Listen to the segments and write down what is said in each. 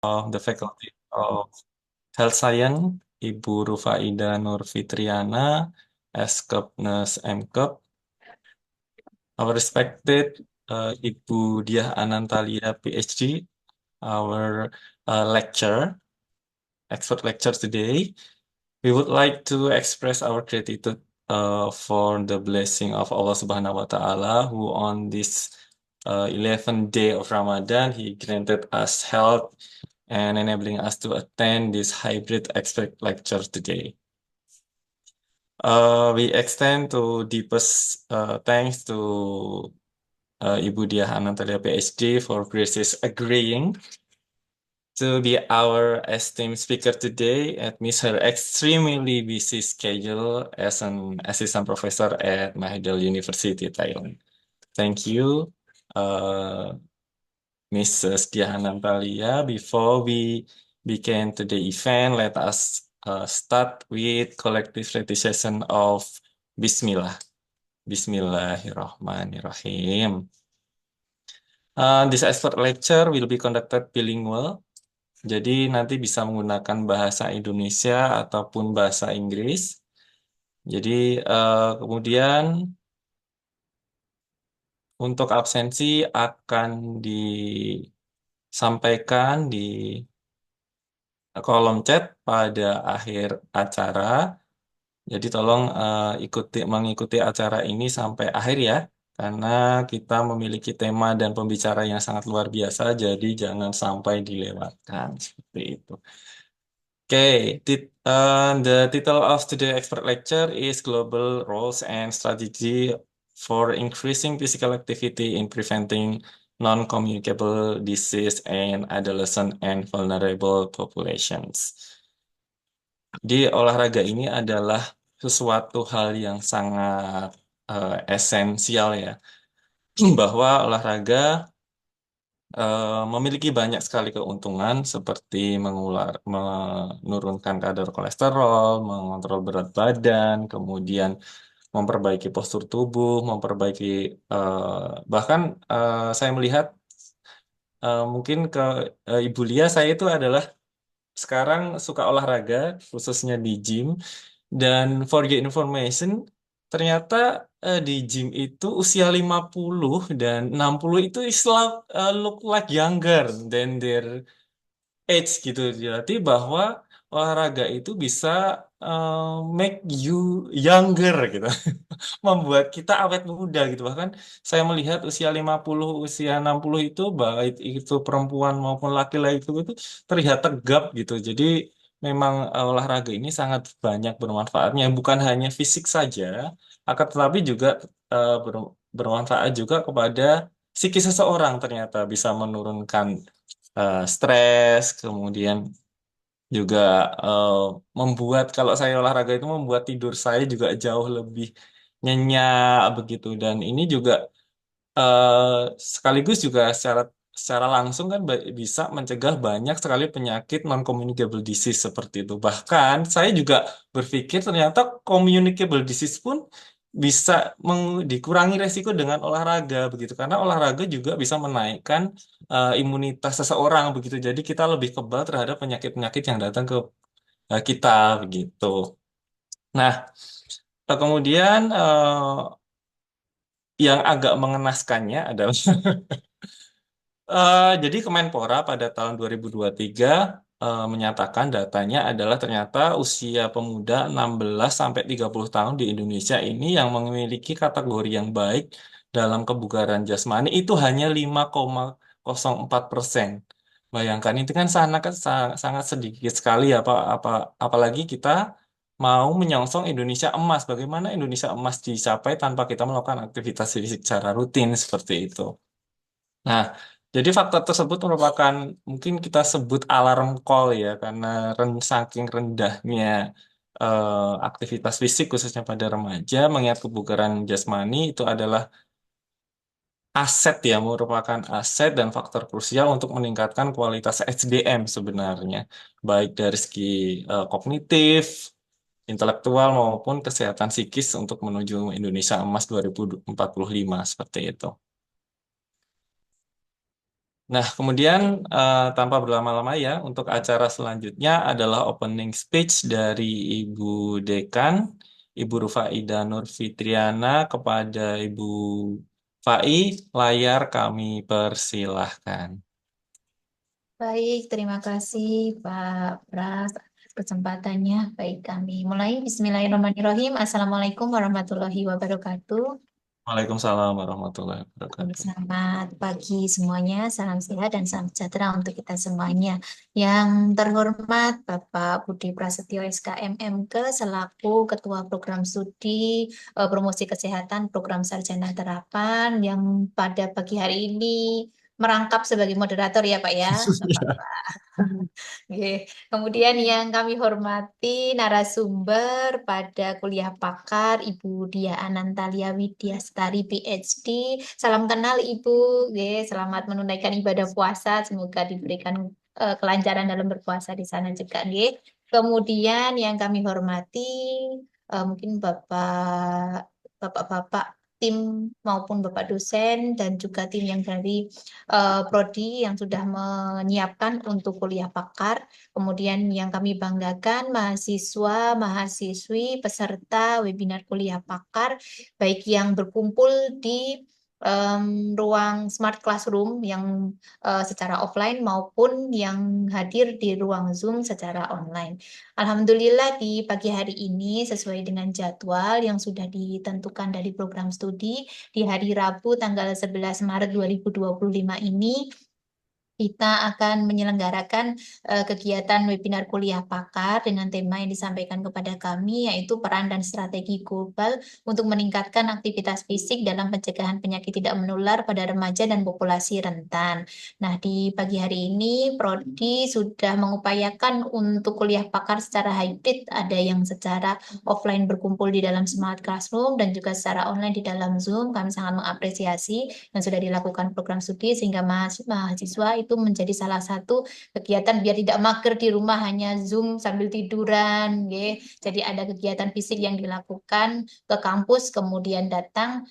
of the Faculty of Health Science, Ibu Rufaida Nur Fitriana, Eskup Nurse MKep, our respected Ibu Diah Anantalia, PhD, our expert lecture today. We would like to express our gratitude for the blessing of Allah Subhanahu wa Ta'ala, who on this 11th day of Ramadan, He granted us health and enabling us to attend this hybrid expert lecture today. We extend to deepest thanks to Ibu Diah Anantalia PhD for gracious agreeing to be our esteemed speaker today amidst her extremely busy schedule as an assistant professor at Mahidol University, Thailand. Thank you, uh, Mrs. Diah Anantalia. Before we begin today's event, let us start with collective recitation of Bismillah. Bismillahirrahmanirrahim. This expert lecture will be conducted bilingual. Jadi nanti bisa menggunakan bahasa Indonesia ataupun bahasa Inggris. Jadi kemudian untuk absensi akan disampaikan di kolom chat pada akhir acara. Jadi tolong mengikuti acara ini sampai akhir ya, karena kita memiliki tema dan pembicara yang sangat luar biasa, jadi jangan sampai dilewatkan seperti itu. Okay, the title of today's expert lecture is Global Roles and Strategy for Increasing Physical Activity in Preventing Non-Communicable Disease in Adolescent and Vulnerable Populations. Di olahraga ini adalah sesuatu hal yang sangat esensial ya, bahwa olahraga memiliki banyak sekali keuntungan seperti menurunkan kadar kolesterol, mengontrol berat badan, kemudian memperbaiki postur tubuh, memperbaiki bahkan saya melihat mungkin ke Ibu Lia, saya itu adalah sekarang suka olahraga khususnya di gym, dan for your information ternyata di gym itu usia 50 dan 60 itu look like younger than their age gitu. Jadi bahwa olahraga itu bisa uh, make you younger gitu. Membuat kita awet muda gitu. Bahkan saya melihat usia 50, usia 60 itu baik itu perempuan maupun laki-laki itu terlihat tegap gitu. Jadi memang olahraga ini sangat banyak bermanfaatnya, bukan hanya fisik saja, akan tetapi juga bermanfaat juga kepada psikis seseorang, ternyata bisa menurunkan stres, kemudian juga eh, membuat, kalau saya olahraga itu membuat tidur saya juga jauh lebih nyenyak begitu, dan ini juga eh, sekaligus juga secara langsung kan bisa mencegah banyak sekali penyakit non-communicable disease seperti itu. Bahkan saya juga berpikir ternyata communicable disease pun bisa dikurangi resiko dengan olahraga begitu, karena olahraga juga bisa menaikkan imunitas seseorang begitu. Jadi kita lebih kebal terhadap penyakit-penyakit yang datang ke kita begitu. Nah, kemudian yang agak mengenaskannya adalah jadi Kemenpora pada tahun 2023 menyatakan datanya adalah ternyata usia pemuda 16 sampai 30 tahun di Indonesia ini yang memiliki kategori yang baik dalam kebugaran jasmani itu hanya 5,04%. Bayangkan itu kan sangat sedikit sekali ya, apalagi kita mau menyongsong Indonesia emas. Bagaimana Indonesia emas dicapai tanpa kita melakukan aktivitas fisik secara rutin seperti itu. Nah, jadi faktor tersebut merupakan mungkin kita sebut alarm call ya, karena saking rendahnya aktivitas fisik khususnya pada remaja, mengingat kebugaran jasmani itu adalah aset ya, merupakan aset dan faktor krusial untuk meningkatkan kualitas SDM sebenarnya, baik dari segi kognitif, intelektual maupun kesehatan psikis untuk menuju Indonesia Emas 2045 seperti itu. Nah, kemudian tanpa berlama-lama ya, untuk acara selanjutnya adalah opening speech dari Ibu Dekan, Ibu Rufaida Nur Fitriana kepada Ibu Fai. Layar kami persilahkan. Baik, terima kasih Pak Pras atas kesempatannya. Baik, kami mulai. Bismillahirrahmanirrahim. Assalamualaikum warahmatullahi wabarakatuh. Waalaikumsalam warahmatullahi Oke, wabarakatuh. selamat pagi semuanya, salam sehat dan salam sejahtera untuk kita semuanya. Yang terhormat Bapak Budi Prasetyo SKMMK selaku Ketua Program Studi Promosi Kesehatan Program Sarjana Terapan yang pada pagi hari ini merangkap sebagai moderator ya Pak ya. Oke. Kemudian yang kami hormati narasumber pada kuliah pakar Ibu Dia Anantalia Widyastari PhD. Salam kenal Ibu. Oke, selamat menunaikan ibadah puasa. Semoga diberikan kelancaran dalam berpuasa di sana juga. Oke. Kemudian yang kami hormati mungkin Bapak-bapak tim maupun Bapak dosen dan juga tim yang dari Prodi yang sudah menyiapkan untuk kuliah pakar. Kemudian yang kami banggakan mahasiswa, mahasiswi, peserta webinar kuliah pakar, baik yang berkumpul di ruang Smart Classroom yang secara offline maupun yang hadir di ruang Zoom secara online. Alhamdulillah di pagi hari ini sesuai dengan jadwal yang sudah ditentukan dari program studi di hari Rabu tanggal 11 Maret 2025 ini kita akan menyelenggarakan kegiatan webinar kuliah pakar dengan tema yang disampaikan kepada kami yaitu peran dan strategi global untuk meningkatkan aktivitas fisik dalam pencegahan penyakit tidak menular pada remaja dan populasi rentan. Nah, di pagi hari ini Prodi sudah mengupayakan untuk kuliah pakar secara hybrid, ada yang secara offline berkumpul di dalam Smart Classroom dan juga secara online di dalam Zoom. Kami sangat mengapresiasi yang sudah dilakukan program studi sehingga mahasiswa itu menjadi salah satu kegiatan biar tidak mager di rumah hanya Zoom sambil tiduran, nggih. Jadi ada kegiatan fisik yang dilakukan ke kampus kemudian datang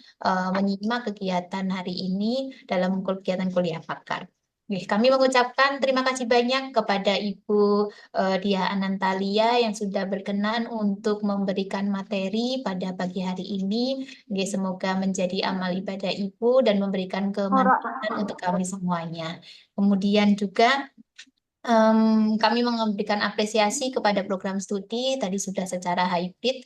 menyimak kegiatan hari ini dalam kegiatan kuliah pakar. Kami mengucapkan terima kasih banyak kepada Ibu Dia Anantalia yang sudah berkenan untuk memberikan materi pada pagi hari ini. Oke, semoga menjadi amal ibadah Ibu dan memberikan kemanfaatan untuk kami semuanya. Kemudian juga kami memberikan apresiasi kepada program studi tadi sudah secara hybrid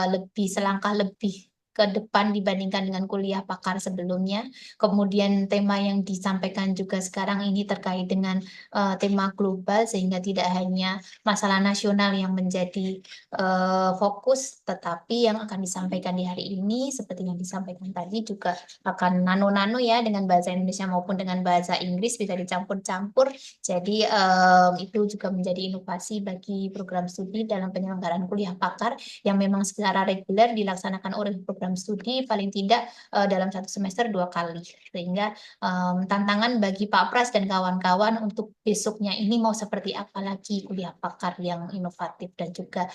lebih selangkah lebih ke depan dibandingkan dengan kuliah pakar sebelumnya. Kemudian tema yang disampaikan juga sekarang ini terkait dengan tema global sehingga tidak hanya masalah nasional yang menjadi fokus, tetapi yang akan disampaikan di hari ini seperti yang disampaikan tadi juga akan nano-nano ya dengan bahasa Indonesia maupun dengan bahasa Inggris bisa dicampur-campur jadi itu juga menjadi inovasi bagi program studi dalam penyelenggaraan kuliah pakar yang memang secara reguler dilaksanakan oleh program studi paling tidak dalam satu semester 2 kali. Sehingga tantangan bagi Pak Pras dan kawan-kawan untuk besoknya ini mau seperti apa lagi kuliah pakar yang inovatif dan juga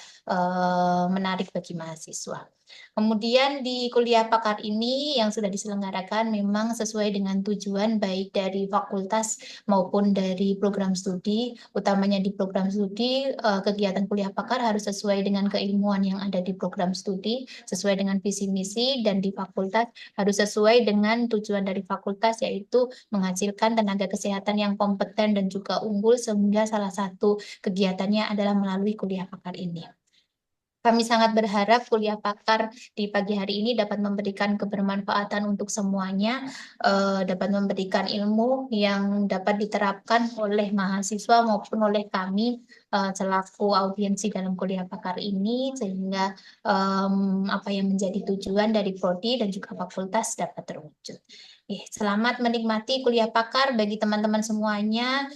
menarik bagi mahasiswa. Kemudian di kuliah pakar ini yang sudah diselenggarakan memang sesuai dengan tujuan baik dari fakultas maupun dari program studi, utamanya di program studi kegiatan kuliah pakar harus sesuai dengan keilmuan yang ada di program studi, sesuai dengan visi misi dan di fakultas harus sesuai dengan tujuan dari fakultas yaitu menghasilkan tenaga kesehatan yang kompeten dan juga unggul sehingga salah satu kegiatannya adalah melalui kuliah pakar ini. Kami sangat berharap kuliah pakar di pagi hari ini dapat memberikan kebermanfaatan untuk semuanya, dapat memberikan ilmu yang dapat diterapkan oleh mahasiswa maupun oleh kami selaku audiensi dalam kuliah pakar ini, sehingga apa yang menjadi tujuan dari prodi dan juga fakultas dapat terwujud. Selamat menikmati kuliah pakar bagi teman-teman semuanya.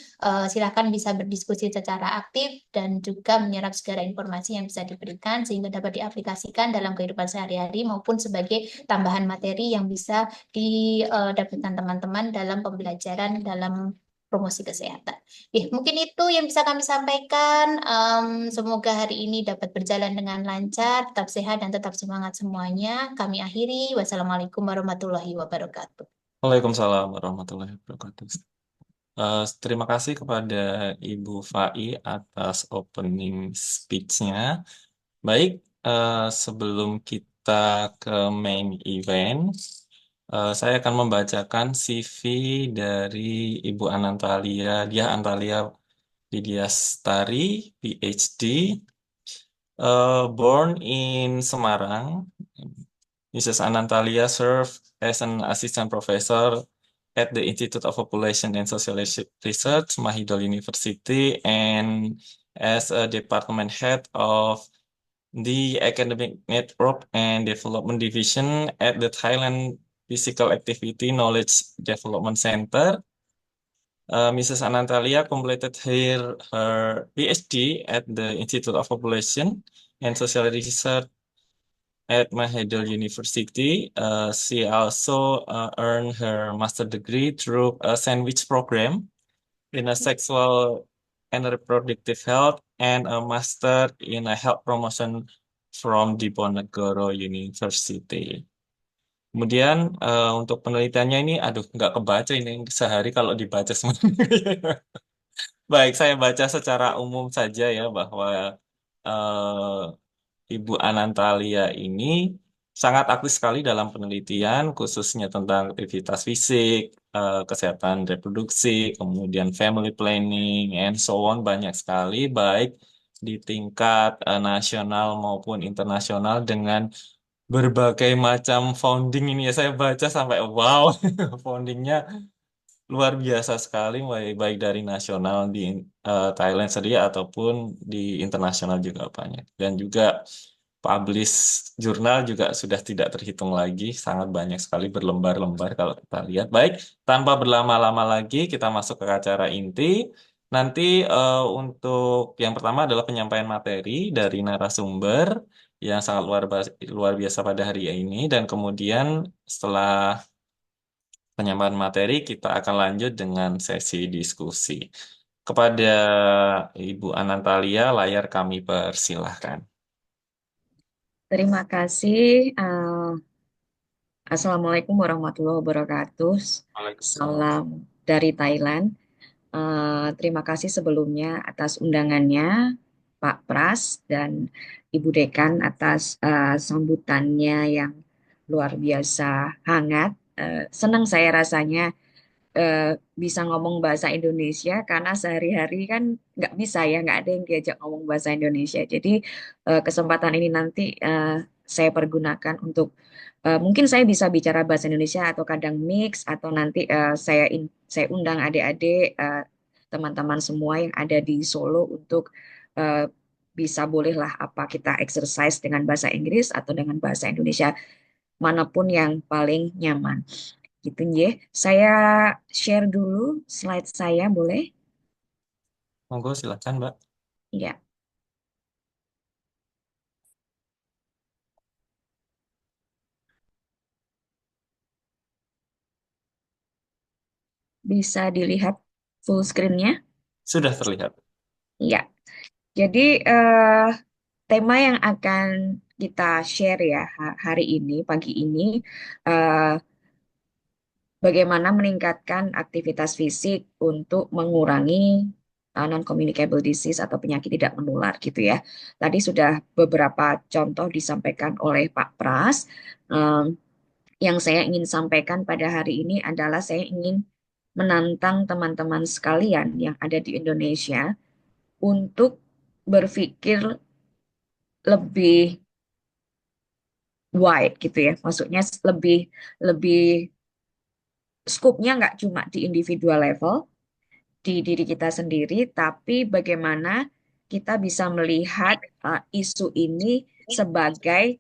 Silakan bisa berdiskusi secara aktif dan juga menyerap segala informasi yang bisa diberikan sehingga dapat diaplikasikan dalam kehidupan sehari-hari maupun sebagai tambahan materi yang bisa didapatkan teman-teman dalam pembelajaran dalam promosi kesehatan. Mungkin itu yang bisa kami sampaikan. Semoga hari ini dapat berjalan dengan lancar, tetap sehat dan tetap semangat semuanya. Kami akhiri. Wassalamualaikum warahmatullahi wabarakatuh. Waalaikumsalam warahmatullahi wabarakatuh. Terima kasih kepada Ibu Fai atas opening speech-nya. Baik, sebelum kita ke main event, saya akan membacakan CV dari Ibu Anantalia, Dia Antalia Widyastari, PhD, born in Semarang. Mrs. Anantalia served as an assistant professor at the Institute of Population and Social Research, Mahidol University, and as a department head of the Academic Network and Development Division at the Thailand Physical Activity Knowledge Development Center. Mrs. Anantalia completed her PhD at the Institute of Population and Social Research at Mahidol University. She also earned her master degree through a sandwich program in a sexual and reproductive health and a master in a health promotion from Diponegoro University. Kemudian untuk penelitiannya ini, aduh nggak kebaca ini sehari kalau dibaca semuanya. Baik, saya baca secara umum saja ya bahwa Ibu Anantalia ini sangat aktif sekali dalam penelitian, khususnya tentang aktivitas fisik, kesehatan reproduksi, kemudian family planning, and so on, banyak sekali, baik di tingkat nasional maupun internasional dengan berbagai macam founding ini ya. Saya baca sampai wow, foundingnya luar biasa sekali, baik, baik dari nasional di Thailand sendiri ataupun di internasional juga banyak. Dan juga publish jurnal juga sudah tidak terhitung lagi, sangat banyak sekali berlembar-lembar kalau kita lihat. Baik, tanpa berlama-lama lagi kita masuk ke acara inti. Nanti untuk yang pertama adalah penyampaian materi dari narasumber yang sangat luar biasa pada hari ini, dan kemudian setelah penyampaian materi, kita akan lanjut dengan sesi diskusi. Kepada Ibu Anantalia, layar kami persilahkan. Terima kasih. Assalamualaikum warahmatullahi wabarakatuh. Waalaikumsalam. Salam dari Thailand. Terima kasih sebelumnya atas undangannya, Pak Pras dan Ibu Dekan atas sambutannya yang luar biasa hangat. Senang saya rasanya eh, bisa ngomong bahasa Indonesia karena sehari-hari kan nggak bisa ya, nggak ada yang diajak ngomong bahasa Indonesia. Jadi kesempatan ini nanti saya pergunakan untuk mungkin saya bisa bicara bahasa Indonesia atau kadang mix atau nanti saya undang adik-adik teman-teman semua yang ada di Solo untuk eh, bisa bolehlah apa kita exercise dengan bahasa Inggris atau dengan bahasa Indonesia manapun yang paling nyaman. Gitu ya. Saya share dulu slide saya, boleh? Monggo silakan, Mbak. Ya, bisa dilihat full screen-nya. Sudah terlihat. Ya, jadi tema yang akan kita share ya hari ini, pagi ini, eh, bagaimana meningkatkan aktivitas fisik untuk mengurangi non-communicable disease atau penyakit tidak menular gitu ya. Tadi sudah beberapa contoh disampaikan oleh Pak Pras. Em, yang saya ingin sampaikan pada hari ini adalah saya ingin menantang teman-teman sekalian yang ada di Indonesia untuk berpikir lebih wide gitu ya. Maksudnya lebih lebih skupnya nggak cuma di individual level, di diri kita sendiri, tapi bagaimana kita bisa melihat isu ini sebagai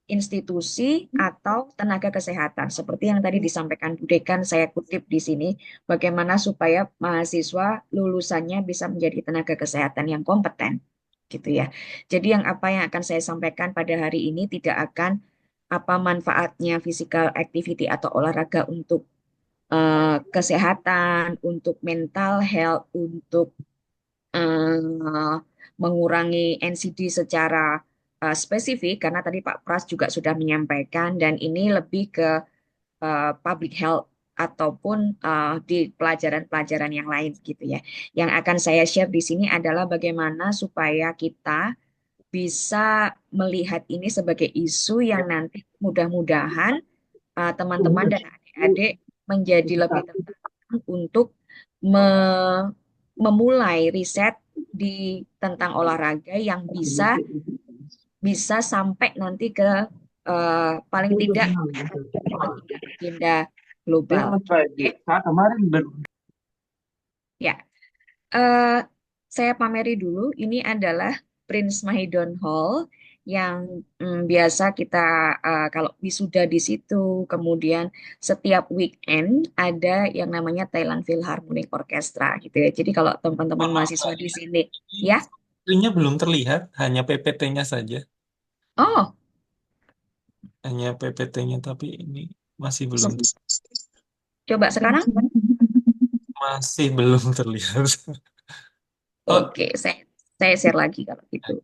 institusi atau tenaga kesehatan. Seperti yang tadi disampaikan Bu Dekan, saya kutip di sini, bagaimana supaya mahasiswa lulusannya bisa menjadi tenaga kesehatan yang kompeten, gitu ya. Jadi yang apa yang akan saya sampaikan pada hari ini tidak akan apa manfaatnya physical activity atau olahraga untuk kesehatan, untuk mental health, untuk eh, mengurangi NCD secara spesifik karena tadi Pak Pras juga sudah menyampaikan dan ini lebih ke public health ataupun di pelajaran-pelajaran yang lain gitu ya. Yang akan saya share di sini adalah bagaimana supaya kita bisa melihat ini sebagai isu yang nanti mudah-mudahan teman-teman dan adik-adik menjadi lebih tertarik untuk me- memulai riset di tentang olahraga yang bisa bisa sampai nanti ke paling tidak agenda global. Oke, ya. Eh, saya pameri dulu. Ini adalah Prince Mahidol Hall yang biasa kita kalau wisuda di situ, kemudian setiap weekend ada yang namanya Thailand Philharmonic Orchestra gitu ya. Jadi kalau teman-teman Maaf, mahasiswa Mbak, di sini, ini ya, screen-nya belum terlihat, hanya PPT-nya saja. oh, Hanya PPT-nya, tapi ini masih belum coba sekarang. masih belum terlihat. Oh, Oke, saya share lagi kalau gitu.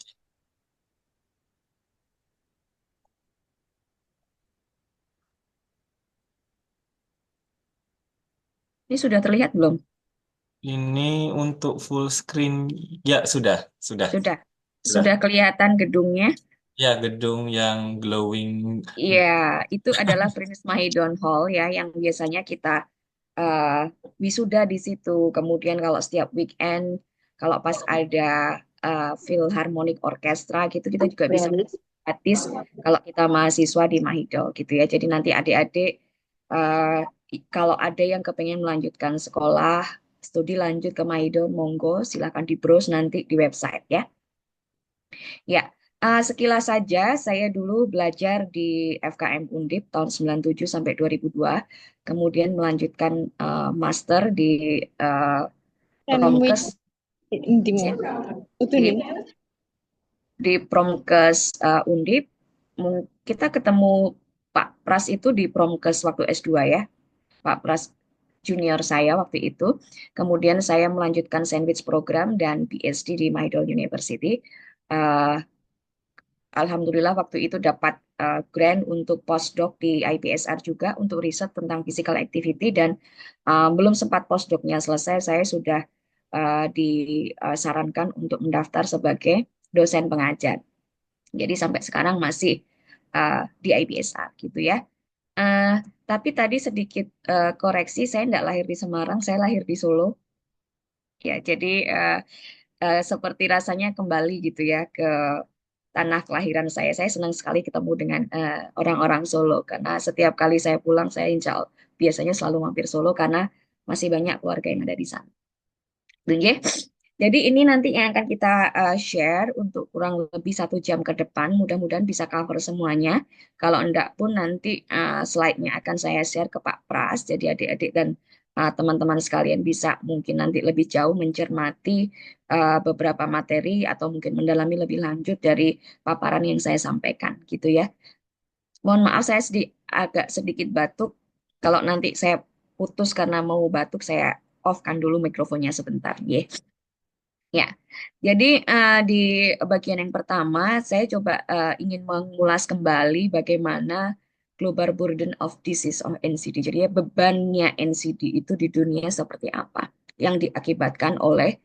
Ini sudah terlihat belum? ini untuk full screen. Ya, sudah, sudah, Sudah, sudah. sudah kelihatan gedungnya. Ya, gedung yang glowing. Iya, itu adalah Prince Mahidol Hall ya, yang biasanya kita eh, wisuda di situ. Kemudian kalau setiap weekend, kalau pas ada Philharmonic Orchestra gitu, kita juga bisa gratis kalau kita mahasiswa di Mahidol gitu ya. Jadi nanti adik-adik eh, kalau ada yang kepengen melanjutkan sekolah, studi lanjut ke Mahidol, monggo silakan di browse nanti di website ya. Ya, sekilas saja saya dulu belajar di FKM Undip tahun 97 sampai 2002, kemudian melanjutkan master di eh, Promkes ya, di Promkes Undip. Kita ketemu Pak Pras itu di Promkes waktu S2 ya, Pak Pras junior saya waktu itu. Kemudian saya melanjutkan sandwich program dan PhD di Mahidol University. Eh, Alhamdulillah waktu itu dapat grant untuk postdoc di IPSR juga untuk riset tentang physical activity dan belum sempat postdocnya selesai, saya sudah disarankan untuk mendaftar sebagai dosen pengajar. Jadi sampai sekarang masih di IPSR gitu ya. Eh, tapi tadi sedikit koreksi, saya tidak lahir di Semarang, saya lahir di Solo. Ya, jadi seperti rasanya kembali gitu ya ke tanah kelahiran saya. Saya senang sekali ketemu dengan orang-orang Solo karena setiap kali saya pulang saya biasanya selalu mampir Solo karena masih banyak keluarga yang ada di sana. Oke. Jadi ini nanti yang akan kita share untuk kurang lebih 1 jam ke depan. Mudah-mudahan bisa cover semuanya. Kalau enggak pun nanti slide-nya akan saya share ke Pak Pras. Jadi adik-adik dan teman-teman sekalian bisa mungkin nanti lebih jauh mencermati beberapa materi atau mungkin mendalami lebih lanjut dari paparan yang saya sampaikan gitu ya. Mohon maaf saya agak sedikit batuk. Kalau nanti saya putus karena mau batuk, saya off-kan dulu mikrofonnya sebentar. Ya. Ya, jadi di bagian yang pertama saya coba ingin mengulas kembali bagaimana global burden of disease of NCD. Jadi ya, bebannya NCD itu di dunia seperti apa yang diakibatkan oleh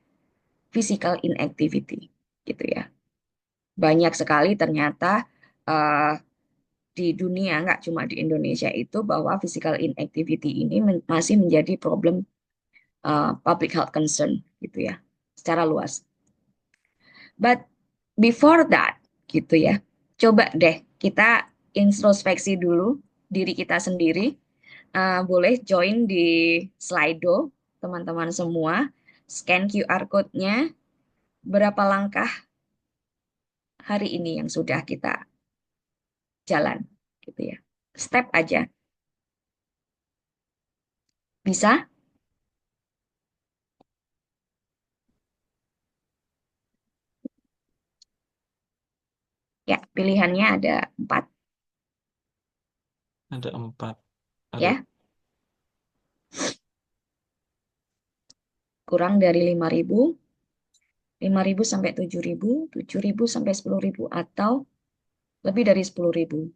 physical inactivity, gitu ya. Banyak sekali ternyata eh, di dunia, nggak cuma di Indonesia itu bahwa physical inactivity ini masih menjadi problem public health concern, gitu ya, secara luas. But before that, gitu ya, coba deh kita introspeksi dulu diri kita sendiri. Boleh join di Slido, teman-teman semua. Scan QR code-nya, berapa langkah hari ini yang sudah kita jalan, gitu ya. Step aja. Bisa? Ya, pilihannya ada 4, Ada 4. Ada ya. Kurang dari 5.000, 5.000 sampai 7.000, 7.000 sampai 10.000, atau lebih dari 10.000.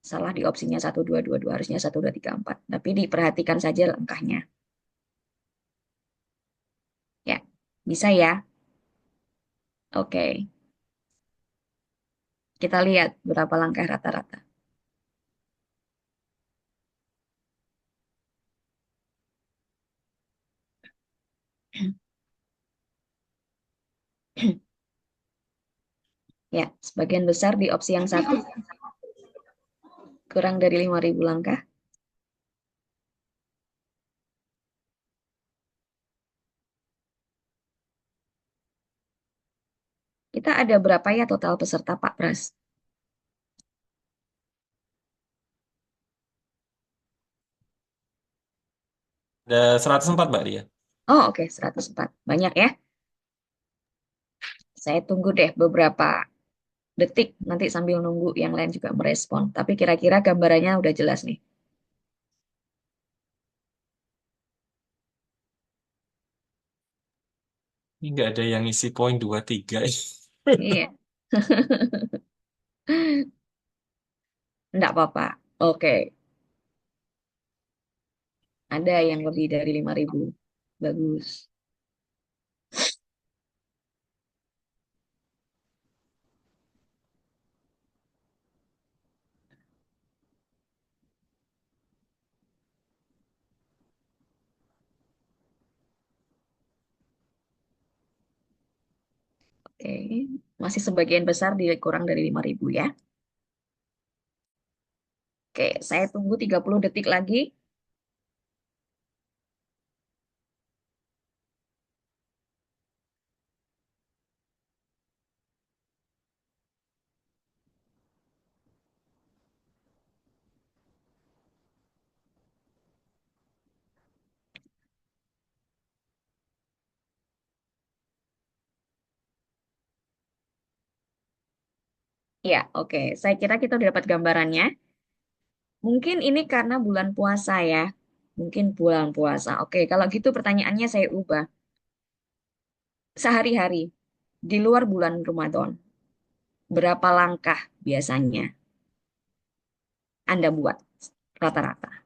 Salah di opsinya 1222, harusnya 1234. Tapi diperhatikan saja langkahnya. Ya, bisa ya. Oke, kita lihat berapa langkah rata-rata. Ya, sebagian besar di opsi yang satu kurang dari 5.000 langkah. Kita ada berapa ya total peserta Pak Pras? Ada 104 Mbak dia. Oh, oke, 104. Banyak ya. Saya tunggu deh beberapa detik nanti sambil nunggu yang lain juga merespon. Tapi kira-kira gambarannya udah jelas nih. Ini nggak ada yang isi poin 23. Iya, enggak apa-apa. Oke, ada yang lebih dari 5.000. Bagus. Oke, masih sebagian besar di kurang dari 5.000 ya. Oke, saya tunggu 30 detik lagi. Ya, oke. Saya kira kita udah dapat gambarannya. Mungkin ini karena bulan puasa ya. Mungkin bulan puasa. Oke, kalau gitu pertanyaannya saya ubah. Sehari-hari di luar bulan Ramadan, berapa langkah biasanya Anda buat rata-rata?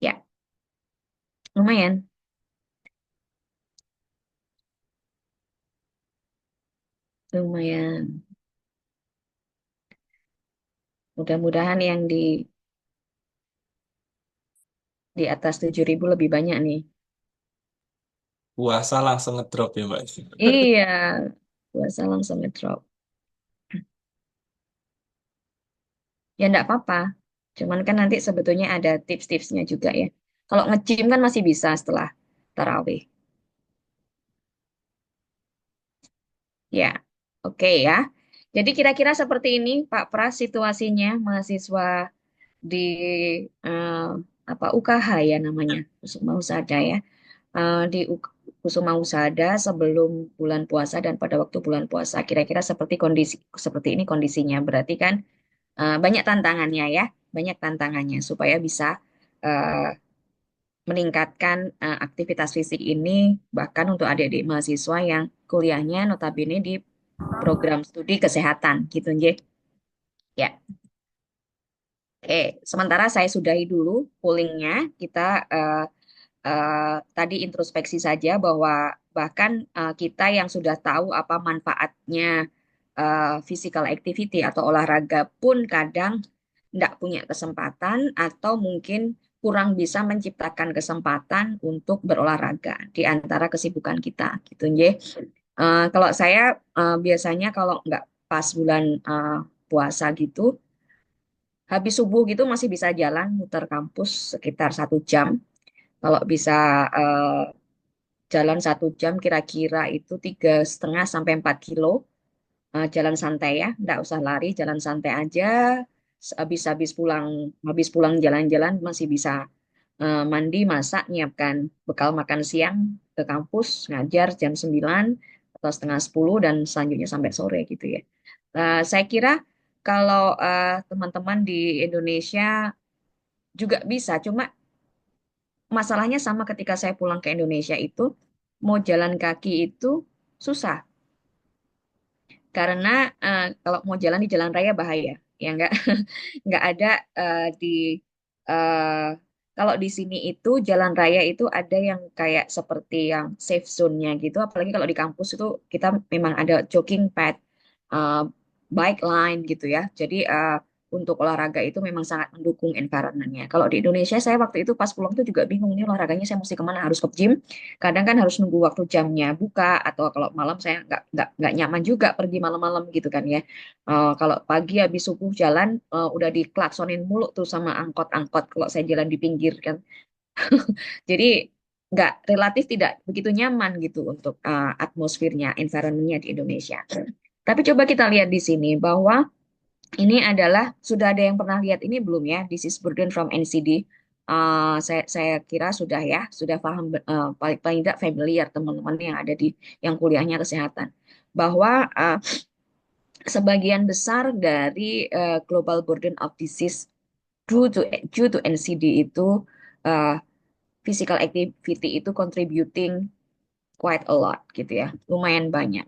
Ya, lumayan. Lumayan. Mudah-mudahan yang di atas 7.000 lebih banyak nih. Puasa langsung ngedrop ya Mbak. Iya, puasa langsung ngedrop. Ya enggak apa-apa. Cuman kan nanti sebetulnya ada tips-tipsnya juga ya. Kalau nge-gym kan masih bisa setelah tarawih. Ya, oke ya. Jadi kira-kira seperti ini Pak Pras situasinya mahasiswa di eh, apa UKH ya namanya, Kusuma Husada ya. Di Kusuma Husada sebelum bulan puasa dan pada waktu bulan puasa. Kira-kira seperti ini kondisinya. Berarti kan banyak tantangannya ya, banyak tantangannya supaya bisa eh, meningkatkan aktivitas fisik ini bahkan untuk adik-adik mahasiswa yang kuliahnya notabene di program studi kesehatan gitu nggih. Ya. Oke, sementara saya sudahi dulu pollingnya. Kita eh, tadi introspeksi saja bahwa bahkan kita yang sudah tahu apa manfaatnya physical activity atau olahraga pun kadang tidak punya kesempatan atau mungkin kurang bisa menciptakan kesempatan untuk berolahraga di antara kesibukan kita gitu nggih. Kalau saya biasanya kalau nggak pas bulan puasa gitu Habis subuh gitu masih bisa jalan muter kampus sekitar 1 jam. Kalau bisa eh, jalan 1 jam kira-kira itu 3,5 sampai 4 kilo. Jalan santai ya, nggak usah lari, jalan santai aja. Habis pulang jalan-jalan masih bisa mandi, masak, nyiapkan bekal makan siang ke kampus, ngajar jam 9 atau setengah 10 dan selanjutnya sampai sore gitu ya. Saya kira kalau teman-teman di Indonesia juga bisa, cuma masalahnya sama ketika saya pulang ke Indonesia itu mau jalan kaki itu susah karena kalau mau jalan di jalan raya bahaya ya nggak ada di eh, kalau di sini itu jalan raya itu ada yang kayak seperti yang safe zone-nya gitu apalagi kalau di kampus itu kita memang ada jogging pad eh, bike line gitu ya jadi untuk olahraga itu memang sangat mendukung environment-nya. Kalau di Indonesia saya waktu itu pas pulang tuh juga bingung nih olahraganya saya mesti kemana harus ke gym kadang kan harus nunggu waktu jamnya buka atau kalau malam saya nggak nyaman juga pergi malam-malam gitu kan ya. Kalau pagi habis subuh jalan udah diklaksonin mulu tuh sama angkot-angkot kalau saya jalan di pinggir kan. Jadi nggak relatif tidak begitu nyaman gitu untuk atmosfernya, environmentnya di Indonesia. Tapi coba kita lihat di sini bahwa ini adalah sudah ada yang pernah lihat ini belum ya? This is burden from NCD. Saya kira sudah ya, sudah paham paling paling tidak familiar teman-teman yang ada di yang kuliahnya kesehatan bahwa sebagian besar dari global burden of disease due to NCD itu uh, physical activity itu contributing quite a lot gitu ya, lumayan banyak.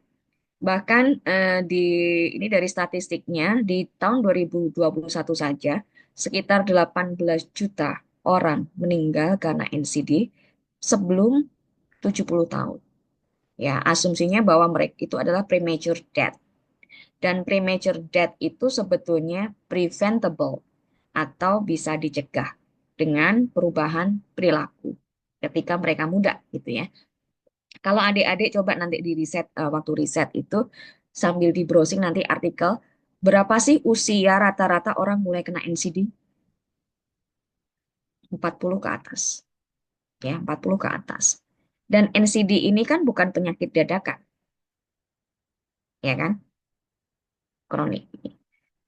Bahkan ini dari statistiknya di tahun 2021 saja sekitar 18 juta orang meninggal karena NCD sebelum 70 tahun. Ya, asumsinya bahwa mereka itu adalah premature death. Dan premature death itu sebetulnya preventable atau bisa dicegah dengan perubahan perilaku ketika mereka muda gitu ya. Kalau adik-adik coba nanti di riset waktu riset itu sambil di browsing nanti artikel berapa sih usia rata-rata orang mulai kena NCD? 40 ke atas. Ya, 40 ke atas. Dan NCD ini kan bukan penyakit dadakan, ya kan? Kronik.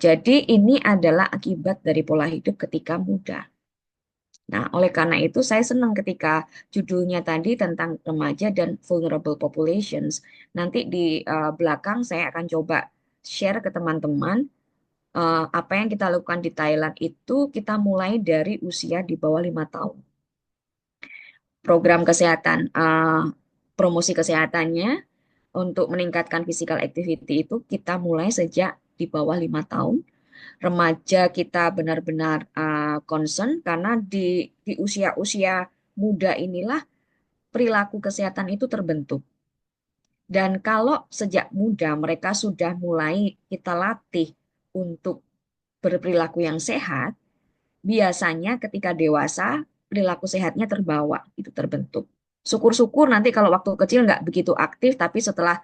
Jadi ini adalah akibat dari pola hidup ketika muda. Nah, oleh karena itu saya senang ketika judulnya tadi tentang remaja dan vulnerable populations. Nanti di belakang saya akan coba share ke teman-teman apa yang kita lakukan di Thailand itu kita mulai dari usia di bawah 5 tahun. Program kesehatan, promosi kesehatannya untuk meningkatkan physical activity itu kita mulai sejak di bawah 5 tahun. Remaja kita benar-benar concern karena di usia-usia muda inilah perilaku kesehatan itu terbentuk. Dan kalau sejak muda mereka sudah mulai kita latih untuk berperilaku yang sehat, biasanya ketika dewasa perilaku sehatnya terbawa, itu terbentuk. Syukur-syukur nanti kalau waktu kecil nggak begitu aktif, tapi setelah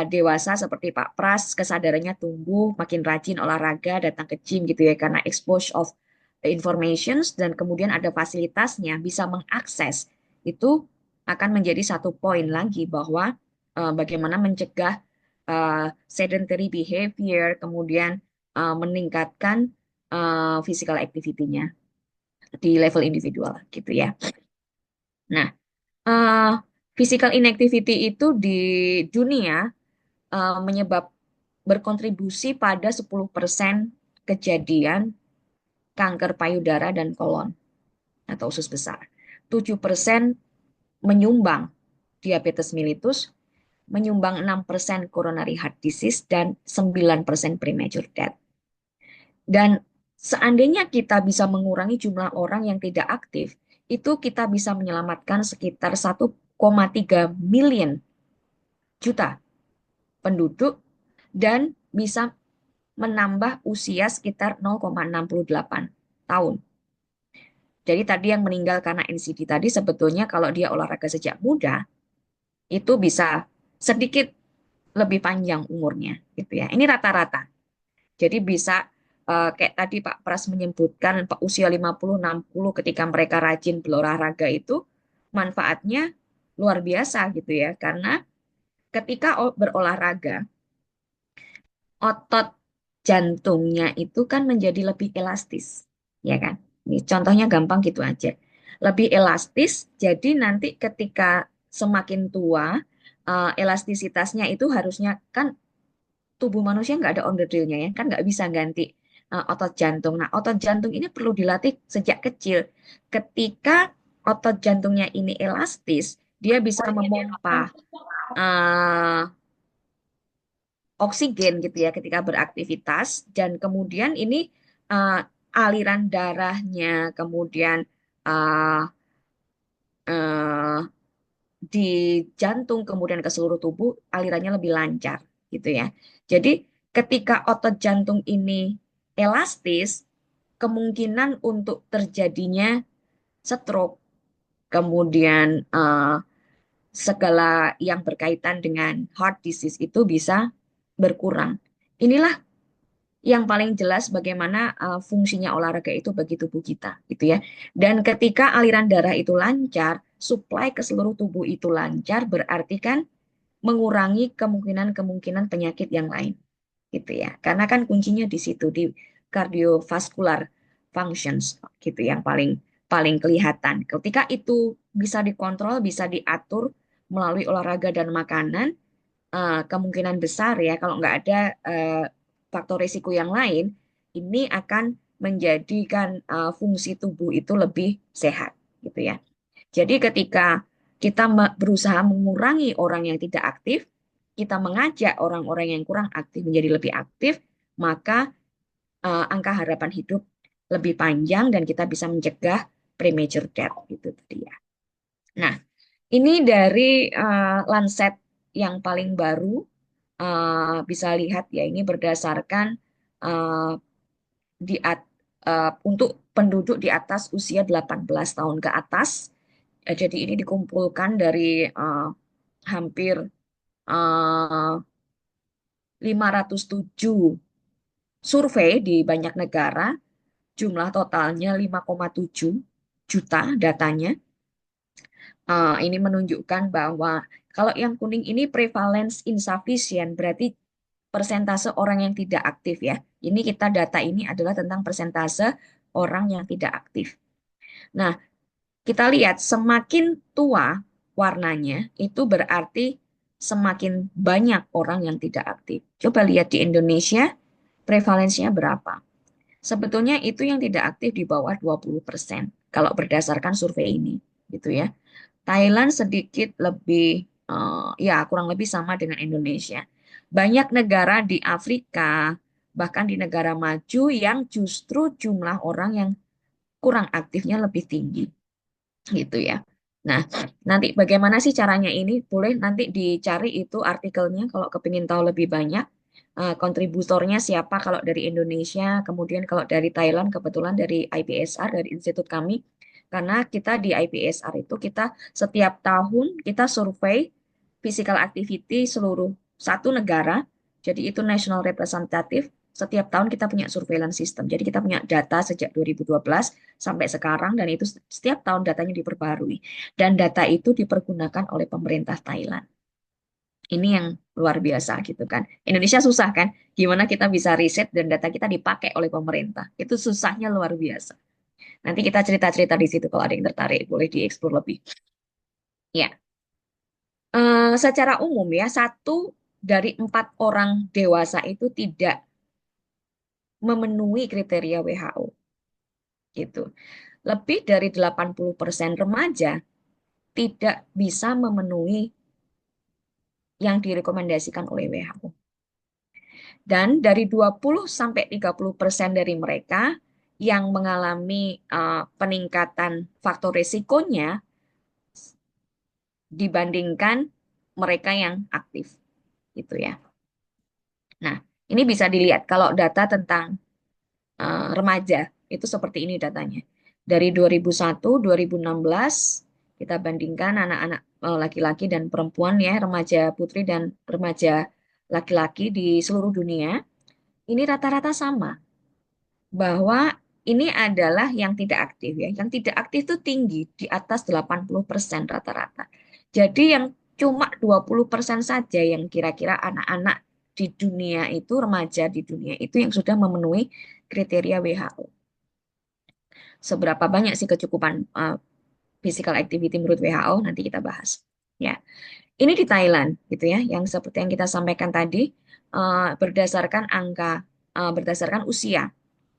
dewasa seperti Pak Pras, kesadarannya tumbuh, makin rajin olahraga, datang ke gym gitu ya, karena exposure of informations dan kemudian ada fasilitasnya, bisa mengakses, itu akan menjadi satu poin lagi bahwa bagaimana mencegah sedentary behavior, kemudian meningkatkan physical activity-nya di level individual gitu ya. Nah, uh, physical inactivity itu di dunia menyebab berkontribusi pada 10% kejadian kanker payudara dan kolon atau usus besar. 7% menyumbang diabetes mellitus, menyumbang 6% coronary heart disease, dan 9% premature death. Dan seandainya kita bisa mengurangi jumlah orang yang tidak aktif, itu kita bisa menyelamatkan sekitar 1,3 miliar juta penduduk dan bisa menambah usia sekitar 0,68 tahun. Jadi tadi yang meninggal karena NCD tadi sebetulnya kalau dia olahraga sejak muda itu bisa sedikit lebih panjang umurnya gitu ya. Ini rata-rata. Jadi bisa kayak tadi Pak Pras menyebutkan usia 50-60 ketika mereka rajin berolahraga itu manfaatnya luar biasa gitu ya. Karena ketika berolahraga, otot jantungnya itu kan menjadi lebih elastis, ya kan? Ini contohnya gampang gitu aja. Lebih elastis, jadi nanti ketika semakin tua, elastisitasnya itu harusnya kan tubuh manusia nggak ada onderdilnya ya, kan nggak bisa ganti otot jantung. Nah, otot jantung ini perlu dilatih sejak kecil. Ketika otot jantungnya ini elastis, dia bisa memompa eh, oksigen gitu ya ketika beraktivitas dan kemudian ini eh, aliran darahnya kemudian eh, eh, di jantung kemudian ke seluruh tubuh alirannya lebih lancar gitu ya. Jadi ketika otot jantung ini elastis, kemungkinan untuk terjadinya stroke, kemudian segala yang berkaitan dengan heart disease itu bisa berkurang. Inilah yang paling jelas bagaimana fungsinya olahraga itu bagi tubuh kita, gitu ya. Dan ketika aliran darah itu lancar, supply ke seluruh tubuh itu lancar, berarti kan mengurangi kemungkinan-kemungkinan penyakit yang lain, gitu ya. Karena kan kuncinya di situ di cardiovascular functions, gitu yang paling paling kelihatan. Ketika itu bisa dikontrol, bisa diatur melalui olahraga dan makanan, kemungkinan besar ya kalau nggak ada faktor risiko yang lain, ini akan menjadikan fungsi tubuh itu lebih sehat gitu ya. Jadi ketika kita berusaha mengurangi orang yang tidak aktif, kita mengajak orang-orang yang kurang aktif menjadi lebih aktif, maka angka harapan hidup lebih panjang dan kita bisa mencegah premature death gitu tadi ya. Nah, ini dari Lancet yang paling baru, bisa lihat ya ini berdasarkan uh, untuk penduduk di atas usia 18 tahun ke atas. Jadi ini dikumpulkan dari hampir uh, 507 survei di banyak negara, jumlah totalnya 5,7 juta datanya. Ini menunjukkan bahwa kalau yang kuning ini prevalence insufficient, berarti persentase orang yang tidak aktif ya. Ini kita data ini adalah tentang persentase orang yang tidak aktif. Nah, kita lihat semakin tua warnanya itu berarti semakin banyak orang yang tidak aktif. Coba lihat di Indonesia prevalensinya berapa? Sebetulnya itu yang tidak aktif di bawah 20% kalau berdasarkan survei ini gitu ya. Thailand sedikit lebih, ya kurang lebih sama dengan Indonesia. Banyak negara di Afrika, bahkan di negara maju yang justru jumlah orang yang kurang aktifnya lebih tinggi, gitu ya. Nah, nanti bagaimana sih caranya ini? Boleh nanti dicari itu artikelnya kalau kepingin tahu lebih banyak. Kontributornya siapa kalau dari Indonesia, kemudian kalau dari Thailand kebetulan dari IPSR, dari institut kami. Karena kita di IPSR itu kita setiap tahun kita survei physical activity seluruh satu negara. Jadi itu national representative. Setiap tahun kita punya surveillance system. Jadi kita punya data sejak 2012 sampai sekarang dan itu setiap tahun datanya diperbarui. Dan data itu dipergunakan oleh pemerintah Thailand. Ini yang luar biasa gitu kan. Indonesia susah kan? Gimana kita bisa riset dan data kita dipakai oleh pemerintah? Itu susahnya luar biasa. Nanti kita cerita-cerita di situ kalau ada yang tertarik, boleh dieksplor lebih. Ya, secara umum ya, 1 dari 4 orang dewasa itu tidak memenuhi kriteria WHO. Gitu. Lebih dari 80% remaja tidak bisa memenuhi yang direkomendasikan oleh WHO. Dan dari 20-30% dari mereka yang mengalami peningkatan faktor risikonya dibandingkan mereka yang aktif gitu ya. Nah, ini bisa dilihat kalau data tentang remaja itu seperti ini datanya. Dari 2001, 2016 kita bandingkan anak-anak laki-laki dan perempuan ya, remaja putri dan remaja laki-laki di seluruh dunia. Ini rata-rata sama. bahwa ini adalah yang tidak aktif ya. Yang tidak aktif itu tinggi di atas 80% rata-rata. Jadi yang cuma 20% saja yang kira-kira anak-anak di dunia itu, remaja di dunia itu yang sudah memenuhi kriteria WHO. Seberapa banyak sih kecukupan physical activity menurut WHO nanti kita bahas. Ya, ini di Thailand gitu ya, yang seperti yang kita sampaikan tadi berdasarkan angka, berdasarkan usia.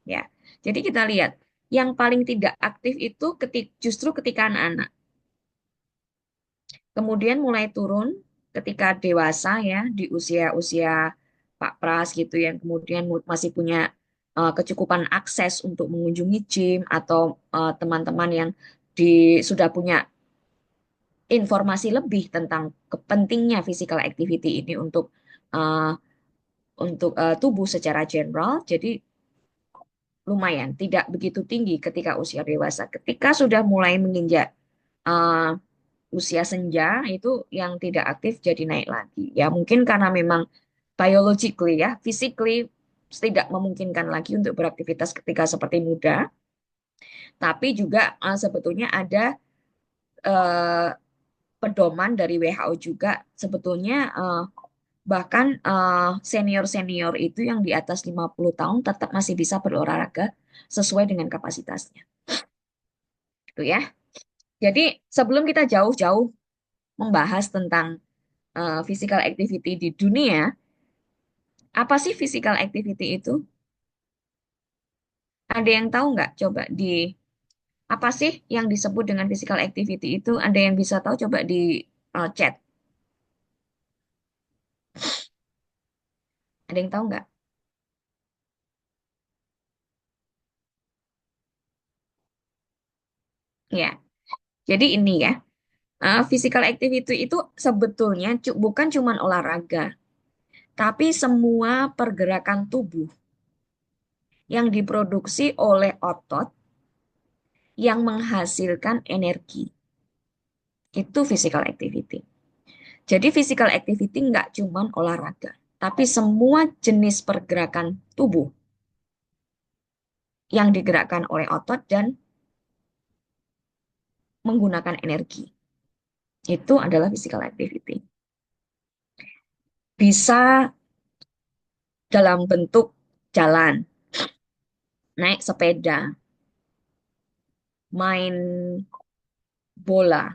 Ya, jadi kita lihat yang paling tidak aktif itu justru ketika anak-anak. Kemudian mulai turun ketika dewasa ya di usia-usia Pak Pras gitu yang kemudian masih punya kecukupan akses untuk mengunjungi gym atau teman-teman yang sudah punya informasi lebih tentang pentingnya physical activity ini uh, untuk tubuh secara general. Jadi lumayan tidak begitu tinggi ketika usia dewasa. Ketika sudah mulai menginjak uh, usia senja itu yang tidak aktif jadi naik lagi. Ya mungkin karena memang biologically ya, physically tidak memungkinkan lagi untuk beraktivitas ketika seperti muda, tapi juga sebetulnya ada uh, pedoman dari WHO juga sebetulnya bahkan senior-senior itu yang di atas 50 tahun tetap masih bisa berolahraga sesuai dengan kapasitasnya. Itu ya. Jadi sebelum kita jauh-jauh membahas tentang physical activity di dunia, apa sih physical activity itu? Ada yang tahu nggak? Coba apa sih yang disebut dengan physical activity itu? Ada yang bisa tahu? Coba di chat. Ada yang tahu nggak? Ya, jadi ini ya. Physical activity itu sebetulnya bukan cuma olahraga, tapi semua pergerakan tubuh yang diproduksi oleh otot yang menghasilkan energi. Itu physical activity. Jadi physical activity nggak cuma olahraga, tapi semua jenis pergerakan tubuh yang digerakkan oleh otot dan menggunakan energi. Itu adalah physical activity. Bisa dalam bentuk jalan, naik sepeda, main bola,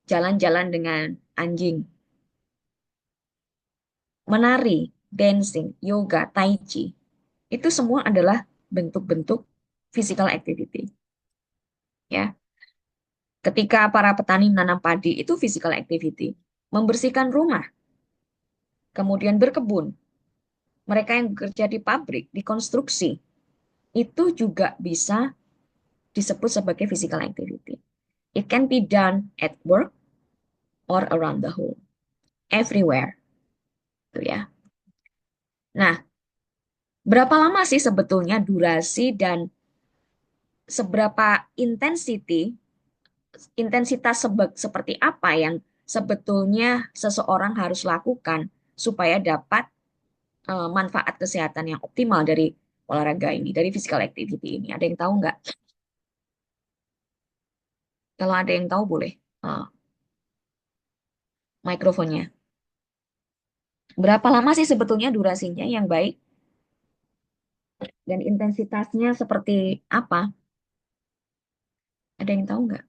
jalan-jalan dengan anjing, menari, dancing, yoga, tai chi. Itu semua adalah bentuk-bentuk physical activity. Ya, ketika para petani menanam padi itu physical activity. Membersihkan rumah, kemudian berkebun. Mereka yang bekerja di pabrik, di konstruksi, itu juga bisa disebut sebagai physical activity. It can be done at work or around the home, everywhere. Itu ya. Nah, berapa lama sih sebetulnya durasi dan seberapa intensitas seperti apa yang sebetulnya seseorang harus lakukan supaya dapat manfaat kesehatan yang optimal dari olahraga ini, dari physical activity ini. Ada yang tahu nggak? Kalau ada yang tahu boleh uh, mikrofonnya. Berapa lama sih sebetulnya durasinya yang baik dan intensitasnya seperti apa? Ada yang tahu nggak?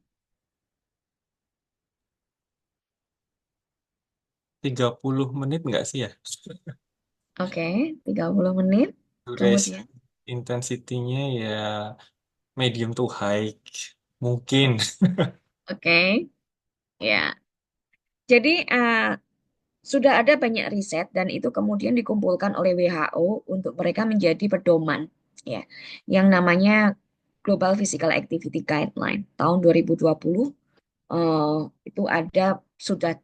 30 menit nggak sih ya? Oke, 30 menit. Durasi Kemudian, intensitinya ya medium to high. Mungkin. oke, ya. Jadi sudah ada banyak riset dan itu kemudian dikumpulkan oleh WHO untuk mereka menjadi pedoman ya yang namanya Global Physical Activity Guideline tahun 2020 itu ada sudah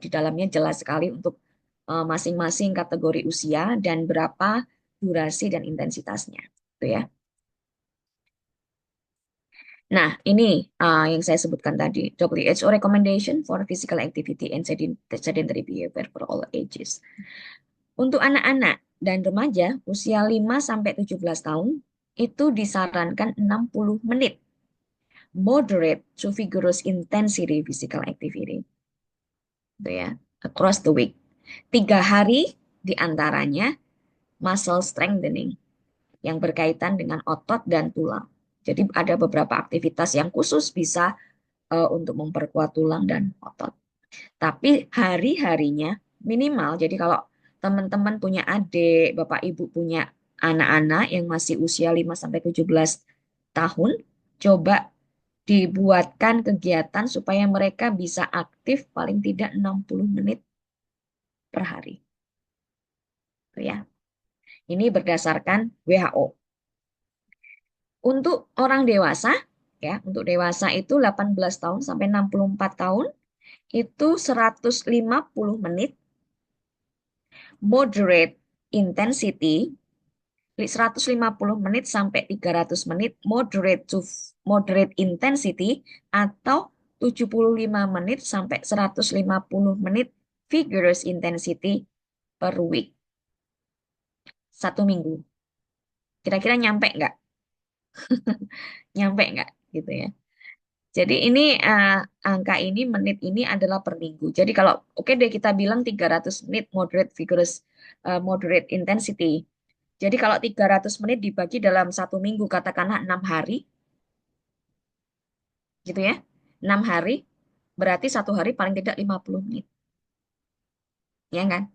di dalamnya jelas sekali untuk masing-masing kategori usia dan berapa durasi dan intensitasnya gitu ya. Nah, ini yang saya sebutkan tadi, WHO Recommendation for Physical Activity and Sedentary Behavior for All Ages. Untuk anak-anak dan remaja usia 5 sampai 17 tahun itu disarankan 60 menit. Moderate to vigorous intensity physical activity. Gitu ya. Across the week. 3 hari diantaranya muscle strengthening yang berkaitan dengan otot dan tulang. Jadi ada beberapa aktivitas yang khusus bisa untuk memperkuat tulang dan otot. Tapi hari-harinya minimal, jadi kalau teman-teman punya adik, bapak ibu punya anak-anak yang masih usia 5 sampai 17 tahun, coba dibuatkan kegiatan supaya mereka bisa aktif paling tidak 60 menit per hari. Tuh ya. Ini berdasarkan WHO. Untuk orang dewasa, ya, untuk dewasa itu 18 tahun sampai 64 tahun, itu 150 menit moderate intensity, 150 menit sampai 300 menit moderate to moderate intensity, atau 75 menit sampai 150 menit vigorous intensity per week. 1 minggu. Kira-kira nyampe nggak? Nyampe nggak? Gitu ya. Jadi ini angka ini, menit ini adalah per minggu. Jadi kalau oke deh kita bilang 300 menit moderate vigorous moderate intensity. Jadi kalau 300 menit dibagi dalam 1 minggu, katakanlah 6 hari, gitu ya. 6 hari, berarti 1 hari paling tidak 50 menit. Ya kan?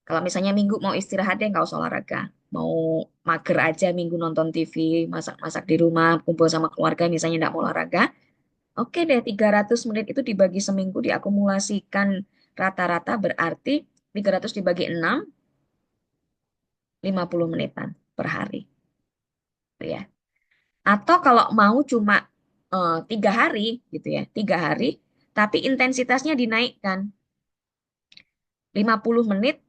Kalau misalnya minggu mau istirahat deh, nggak usah olahraga. Mau mager aja minggu nonton TV, masak-masak di rumah, kumpul sama keluarga, misalnya nggak mau olahraga. Oke deh, 300 menit itu dibagi seminggu, diakumulasikan rata-rata berarti 300 dibagi 6, 50 menitan per hari. Gitu ya. Atau kalau mau cuma 3 hari gitu ya, 3 hari, tapi intensitasnya dinaikkan 50 menit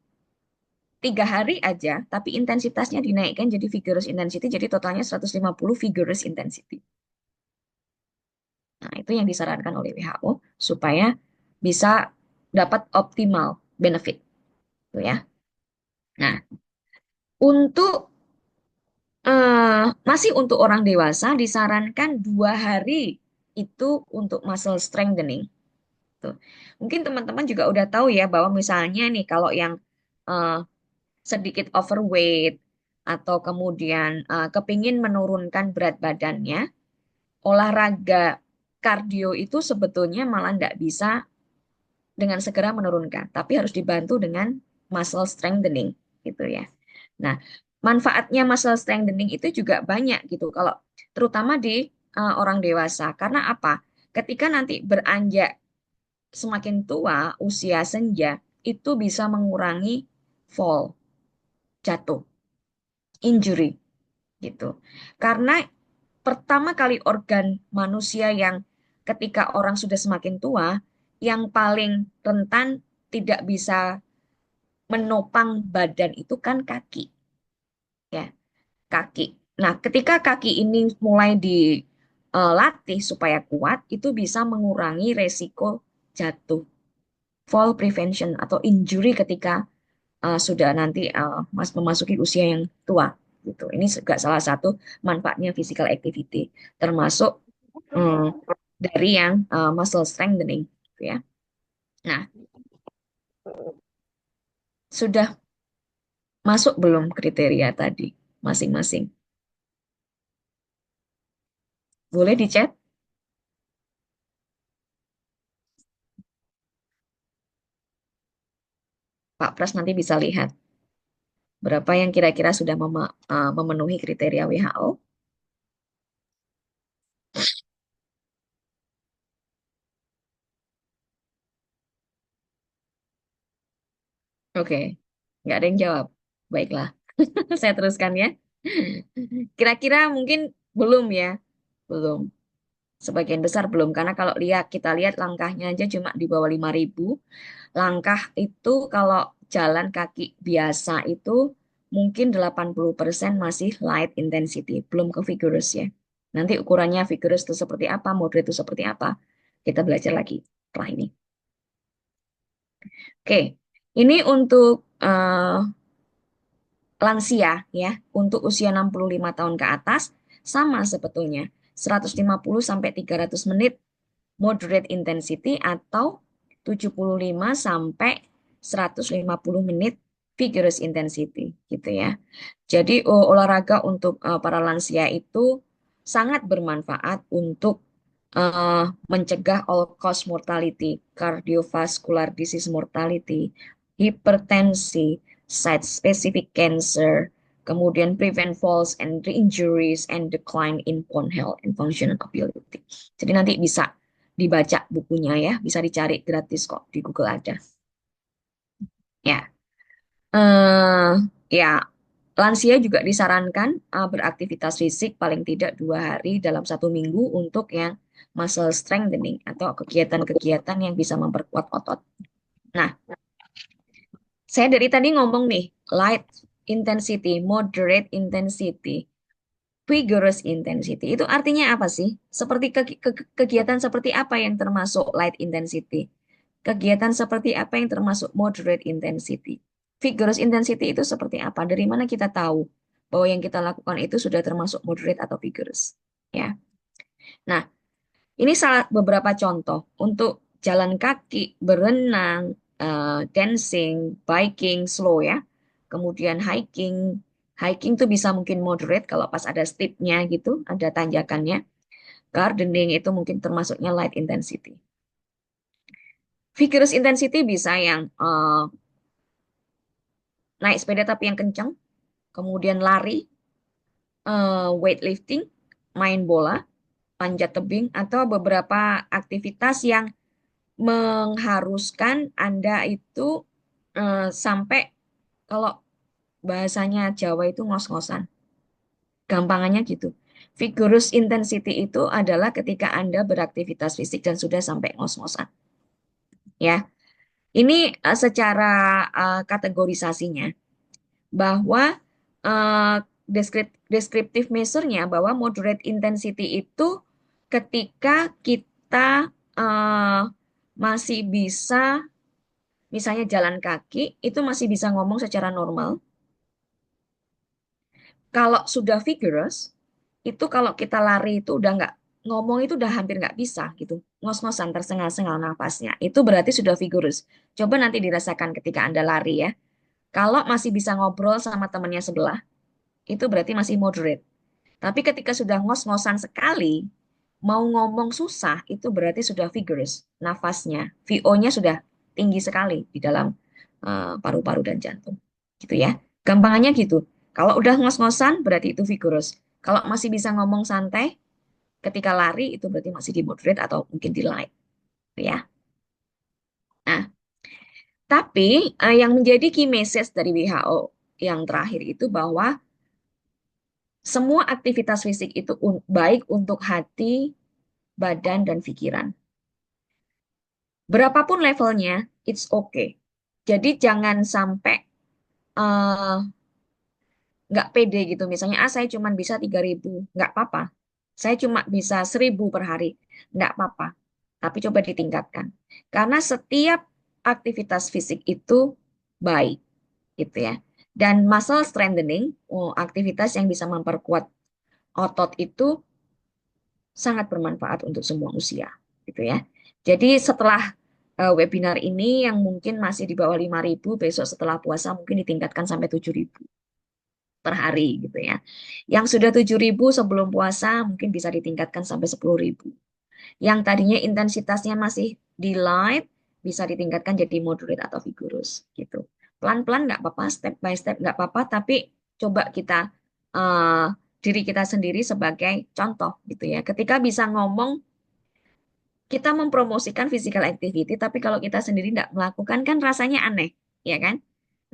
3 hari aja, tapi intensitasnya dinaikkan jadi vigorous intensity, jadi totalnya 150 vigorous intensity. Nah, itu yang disarankan oleh WHO supaya bisa dapat optimal benefit, gitu ya. Nah, untuk masih untuk orang dewasa disarankan 2 hari itu untuk muscle strengthening. Tuh. Mungkin teman-teman juga udah tahu ya bahwa misalnya nih kalau yang eh, sedikit overweight atau kemudian kepingin menurunkan berat badannya, olahraga kardio itu sebetulnya malah tidak bisa dengan segera menurunkan, tapi harus dibantu dengan muscle strengthening gitu ya. Nah, manfaatnya muscle strengthening itu juga banyak gitu kalau terutama di orang dewasa. Karena apa? Ketika nanti beranjak semakin tua, usia senja, itu bisa mengurangi fall, jatuh, injury gitu. Karena pertama kali organ manusia yang ketika orang sudah semakin tua, yang paling rentan tidak bisa menopang badan itu kan kaki, ya, kaki. Nah, ketika kaki ini mulai dilatih supaya kuat, itu bisa mengurangi resiko jatuh, fall prevention atau injury ketika sudah nanti memasuki usia yang tua gitu. Ini juga salah satu manfaatnya physical activity, termasuk dari yang muscle strengthening gitu ya. Nah, sudah masuk belum kriteria tadi masing-masing? Boleh dicek, Pak Pras nanti bisa lihat berapa yang kira-kira sudah memenuhi kriteria WHO. Oke, nggak ada yang jawab. Baiklah, saya teruskan ya. Kira-kira mungkin belum ya, belum. Sebagian besar belum, karena kalau kita lihat langkahnya aja cuma di bawah 5.000. Langkah itu kalau jalan kaki biasa itu mungkin 80% masih light intensity, belum ke vigorous ya. Nanti ukurannya vigorous itu seperti apa, moderate itu seperti apa, kita belajar lagi setelah ini. Oke, ini untuk lansia ya, untuk usia 65 tahun ke atas, sama sebetulnya. 150 sampai 300 menit moderate intensity atau 75 sampai 150 menit vigorous intensity gitu ya. Jadi olahraga untuk para lansia itu sangat bermanfaat untuk mencegah all cause mortality, cardiovascular disease mortality, hipertensi, site specific cancer, kemudian prevent falls and injuries and decline in bone health and functional ability. Jadi nanti bisa dibaca bukunya ya, bisa dicari gratis kok di Google ada. Ya, eh ya, lansia juga disarankan beraktivitas fisik paling tidak 2 hari dalam 1 minggu untuk yang muscle strengthening atau kegiatan-kegiatan yang bisa memperkuat otot. Nah, saya dari tadi ngomong nih, light intensity, moderate intensity, vigorous intensity. Itu artinya apa sih? Seperti kegiatan seperti apa yang termasuk light intensity? Kegiatan seperti apa yang termasuk moderate intensity? Vigorous intensity itu seperti apa? Dari mana kita tahu bahwa yang kita lakukan itu sudah termasuk moderate atau vigorous? Ya. Nah, ini salah beberapa contoh untuk jalan kaki, berenang, dancing, biking, slow ya. Kemudian hiking. Hiking tuh bisa mungkin moderate kalau pas ada steepnya gitu, ada tanjakannya. Gardening itu mungkin termasuknya light intensity. Vigorous intensity bisa yang naik sepeda tapi yang kencang, kemudian lari, weightlifting, main bola, panjat tebing, atau beberapa aktivitas yang mengharuskan Anda itu sampai kalau bahasanya Jawa itu ngos-ngosan. Gampangannya gitu. Vigorous intensity itu adalah ketika Anda beraktivitas fisik dan sudah sampai ngos-ngosan. Ya, ini secara kategorisasinya bahwa uh, descriptive measure-nya bahwa moderate intensity itu ketika kita masih bisa misalnya jalan kaki itu masih bisa ngomong secara normal. Kalau sudah vigorous itu kalau kita lari itu udah nggak ngomong itu udah hampir nggak bisa gitu, ngos-ngosan tersengal-sengal nafasnya. Itu berarti sudah vigorous. Coba nanti dirasakan ketika Anda lari ya. Kalau masih bisa ngobrol sama temannya sebelah, itu berarti masih moderate. Tapi ketika sudah ngos-ngosan sekali, mau ngomong susah, itu berarti sudah vigorous. Nafasnya, VO-nya sudah tinggi sekali di dalam paru-paru dan jantung. Gitu ya. Gampangannya gitu. Kalau udah ngos-ngosan, berarti itu vigorous. Kalau masih bisa ngomong santai, ketika lari, itu berarti masih di moderate atau mungkin di light. Gitu ya. Nah, tapi yang menjadi key message dari WHO yang terakhir itu bahwa semua aktivitas fisik itu baik untuk hati, badan, dan pikiran. Berapapun levelnya, it's okay. Jadi jangan sampai eh, nggak pede gitu. Misalnya, saya cuma bisa 3.000, nggak apa-apa. Saya cuma bisa 1.000 per hari, nggak apa-apa. Tapi coba ditingkatkan. Karena setiap aktivitas fisik itu baik, gitu ya. Dan muscle strengthening, aktivitas yang bisa memperkuat otot itu sangat bermanfaat untuk semua usia, gitu ya. Jadi setelah webinar ini yang mungkin masih di bawah 5.000, besok setelah puasa mungkin ditingkatkan sampai 7.000 per hari gitu ya. Yang sudah 7.000 sebelum puasa mungkin bisa ditingkatkan sampai 10.000. Yang tadinya intensitasnya masih di light bisa ditingkatkan jadi moderate atau vigorous gitu. Pelan-pelan nggak apa-apa, step by step nggak apa-apa, tapi coba kita uh, diri kita sendiri sebagai contoh gitu ya. Ketika bisa ngomong, kita mempromosikan physical activity, tapi kalau kita sendiri tidak melakukan kan rasanya aneh, ya kan?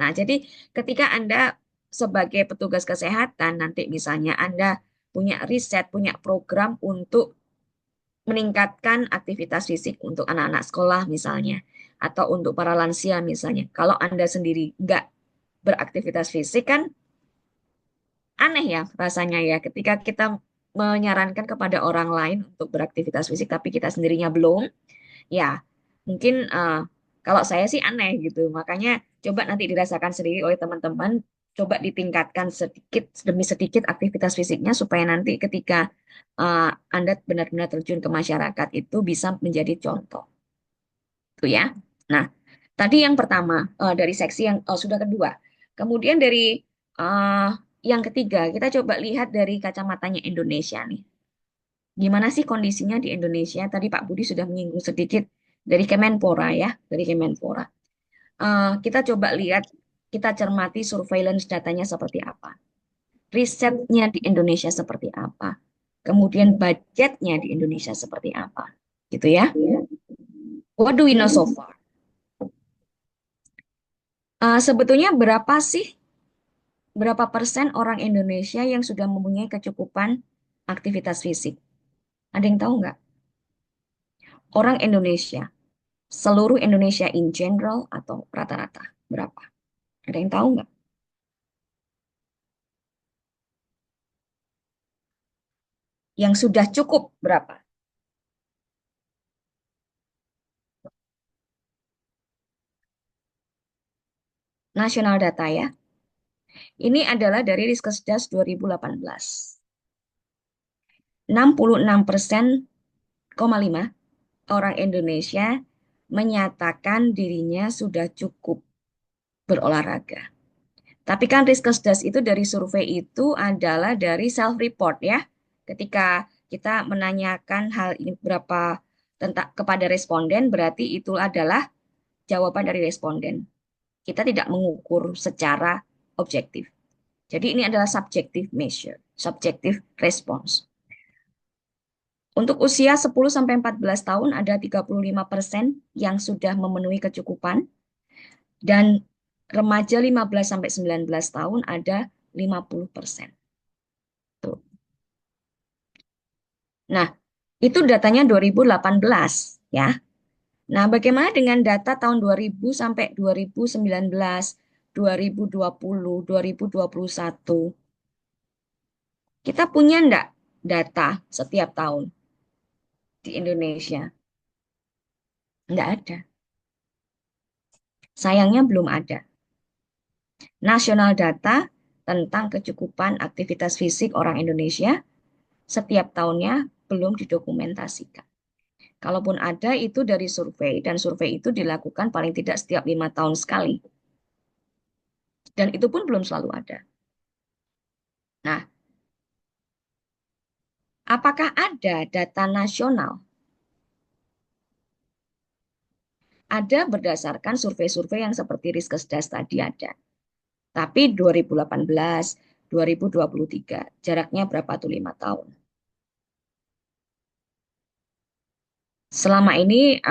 Nah, jadi ketika Anda sebagai petugas kesehatan, nanti misalnya Anda punya riset, punya program untuk meningkatkan aktivitas fisik untuk anak-anak sekolah misalnya, atau untuk para lansia misalnya. Kalau Anda sendiri nggak beraktivitas fisik kan aneh ya rasanya ya ketika kita menyarankan kepada orang lain untuk beraktivitas fisik tapi kita sendirinya belum, ya mungkin kalau saya sih aneh gitu. Makanya coba nanti dirasakan sendiri oleh teman-teman coba ditingkatkan sedikit demi sedikit aktivitas fisiknya supaya nanti ketika Anda benar-benar terjun ke masyarakat itu bisa menjadi contoh. Itu ya. Nah, tadi yang pertama dari seksi yang sudah kedua. Kemudian dari uh, yang ketiga, kita coba lihat dari kacamatanya Indonesia nih. Gimana sih kondisinya di Indonesia? Tadi Pak Budi sudah menyinggung sedikit dari Kemenpora ya, dari Kemenpora. Kita coba lihat, kita cermati surveillance datanya seperti apa. Risetnya di Indonesia seperti apa. Kemudian budgetnya di Indonesia seperti apa. Gitu ya. What do we know so far? Sebetulnya berapa persen orang Indonesia yang sudah mempunyai kecukupan aktivitas fisik? Ada yang tahu nggak? Orang Indonesia, seluruh Indonesia in general atau rata-rata, berapa? Ada yang tahu nggak? Yang sudah cukup berapa? Nasional data ya. Ini adalah dari Riskesdas 2018. 66,5% orang Indonesia menyatakan dirinya sudah cukup berolahraga. Tapi kan Riskesdas itu dari survei itu adalah dari self report ya. Ketika kita menanyakan hal ini berapa tentang kepada responden berarti itu adalah jawaban dari responden. Kita tidak mengukur secara objektif. Jadi ini adalah subjective measure, subjective response. Untuk usia 10-14 tahun ada 35% yang sudah memenuhi kecukupan dan remaja 15-19 tahun ada 50%. Tuh. Nah, itu datanya 2018 ya. Nah, bagaimana dengan data tahun 2000 sampai 2019, 2020, 2021? Kita punya enggak data setiap tahun di Indonesia? Enggak ada. Sayangnya belum ada. Nasional data tentang kecukupan aktivitas fisik orang Indonesia setiap tahunnya belum didokumentasikan. Kalaupun ada itu dari survei dan survei itu dilakukan paling tidak setiap 5 tahun sekali. Dan itu pun belum selalu ada. Nah, apakah ada data nasional? Ada berdasarkan survei-survei yang seperti Riskesdas tadi ada. Tapi 2018, 2023, jaraknya berapa tuh 5 tahun? Selama ini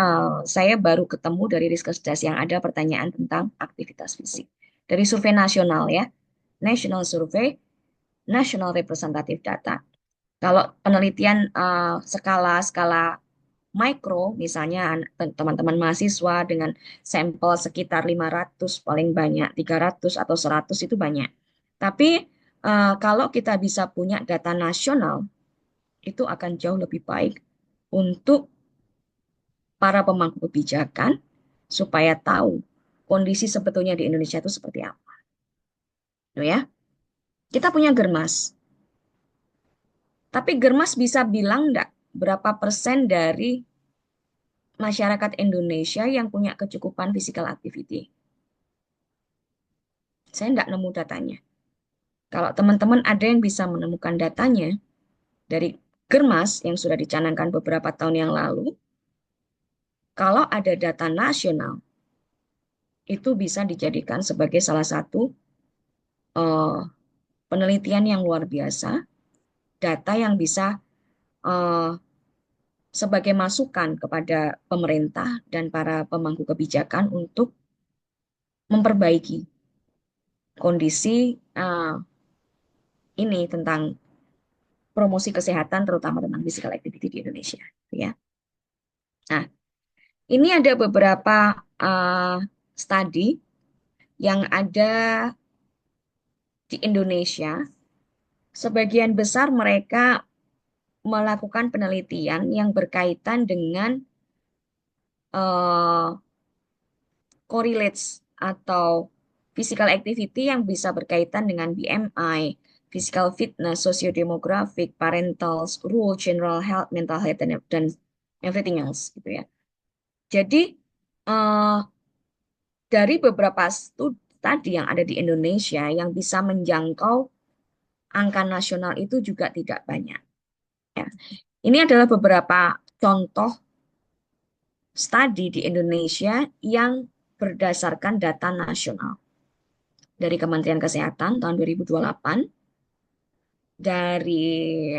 saya baru ketemu dari Riskesdas yang ada pertanyaan tentang aktivitas fisik. Dari survei nasional ya, National Survey, National Representative Data. Kalau penelitian skala mikro, misalnya teman-teman mahasiswa dengan sampel sekitar 500, paling banyak 300 atau 100 itu banyak. Tapi kalau kita bisa punya data nasional, itu akan jauh lebih baik untuk para pemangku kebijakan supaya tahu kondisi sebetulnya di Indonesia itu seperti apa. Tuh ya. Kita punya Germas. Tapi Germas bisa bilang enggak berapa persen dari masyarakat Indonesia yang punya kecukupan physical activity? Saya enggak nemu datanya. Kalau teman-teman ada yang bisa menemukan datanya dari Germas yang sudah dicanangkan beberapa tahun yang lalu, kalau ada data nasional, itu bisa dijadikan sebagai salah satu uh, penelitian yang luar biasa, data yang bisa uh, sebagai masukan kepada pemerintah dan para pemangku kebijakan untuk memperbaiki kondisi ini tentang promosi kesehatan, terutama tentang physical activity di Indonesia. Ya. Nah, ini ada beberapa studi yang ada di Indonesia. Sebagian besar mereka melakukan penelitian yang berkaitan dengan correlates atau physical activity yang bisa berkaitan dengan BMI, physical fitness, socio-demographic, parental rule, general health, mental health, dan everything else gitu ya. Jadi eh, dari beberapa studi tadi yang ada di Indonesia yang bisa menjangkau angka nasional itu juga tidak banyak. Ya. Ini adalah beberapa contoh studi di Indonesia yang berdasarkan data nasional dari Kementerian Kesehatan tahun 2028, dari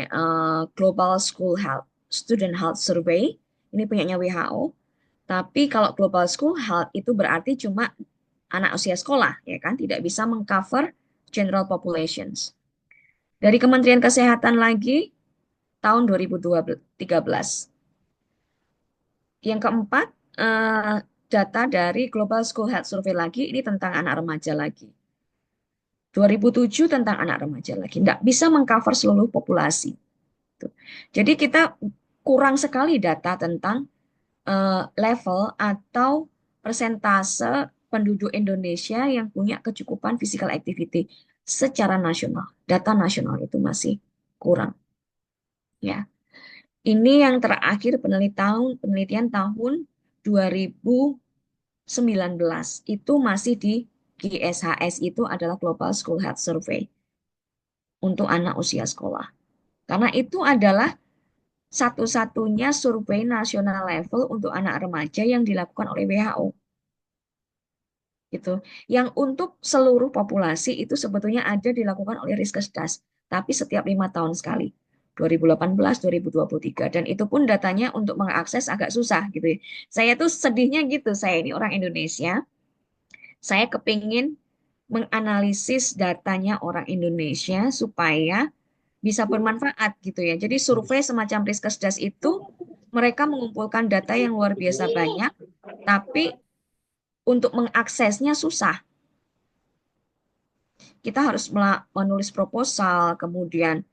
Global School Health Student Health Survey, ini punyanya WHO. Tapi kalau Global School Health itu berarti cuma anak usia sekolah, ya kan, tidak bisa mengcover general populations. Dari Kementerian Kesehatan lagi tahun 2013. Yang keempat, data dari Global School Health Survey lagi, ini tentang anak remaja lagi. 2007 tentang anak remaja lagi. Nggak bisa mengcover seluruh populasi. Jadi kita kurang sekali data tentang level atau persentase penduduk Indonesia yang punya kecukupan physical activity secara nasional. Data nasional itu masih kurang. Ya. Ini yang terakhir penelitian tahun 2019 itu masih di GSHS, itu adalah Global School Health Survey untuk anak usia sekolah. Karena itu adalah satu-satunya survei nasional level untuk anak remaja yang dilakukan oleh WHO. Gitu. Yang untuk seluruh populasi itu sebetulnya ada dilakukan oleh Riskesdas, tapi setiap 5 tahun sekali. 2018, 2023, dan itu pun datanya untuk mengakses agak susah gitu ya. Saya tuh sedihnya gitu, saya ini orang Indonesia, saya kepingin menganalisis datanya orang Indonesia supaya bisa bermanfaat gitu ya. Jadi survei semacam Riskesdas itu mereka mengumpulkan data yang luar biasa banyak, tapi untuk mengaksesnya susah. Kita harus menulis proposal, kemudian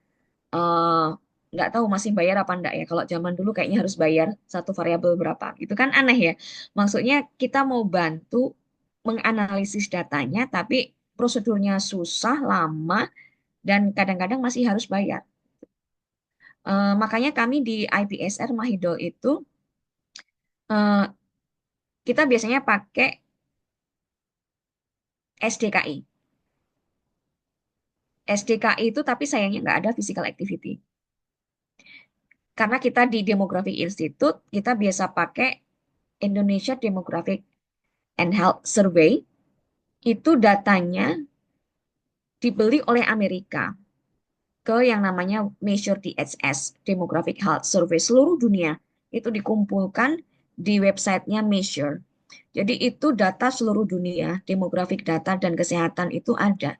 eh, nggak tahu masih bayar apa enggak ya. Kalau zaman dulu kayaknya harus bayar satu variabel berapa. Itu kan aneh ya. Maksudnya kita mau bantu menganalisis datanya, tapi prosedurnya susah, lama, dan kadang-kadang masih harus bayar. Makanya kami di IPSR Mahidol itu eh, kita biasanya pakai SDKI. SDKI itu tapi sayangnya nggak ada physical activity. Karena kita di Demographic Institute, kita biasa pakai Indonesia Demographic and Health Survey. Itu datanya dibeli oleh Amerika ke yang namanya Measure DHS, Demographic Health Survey seluruh dunia. Itu dikumpulkan di websitenya Measure. Jadi itu data seluruh dunia, demografik data dan kesehatan itu ada.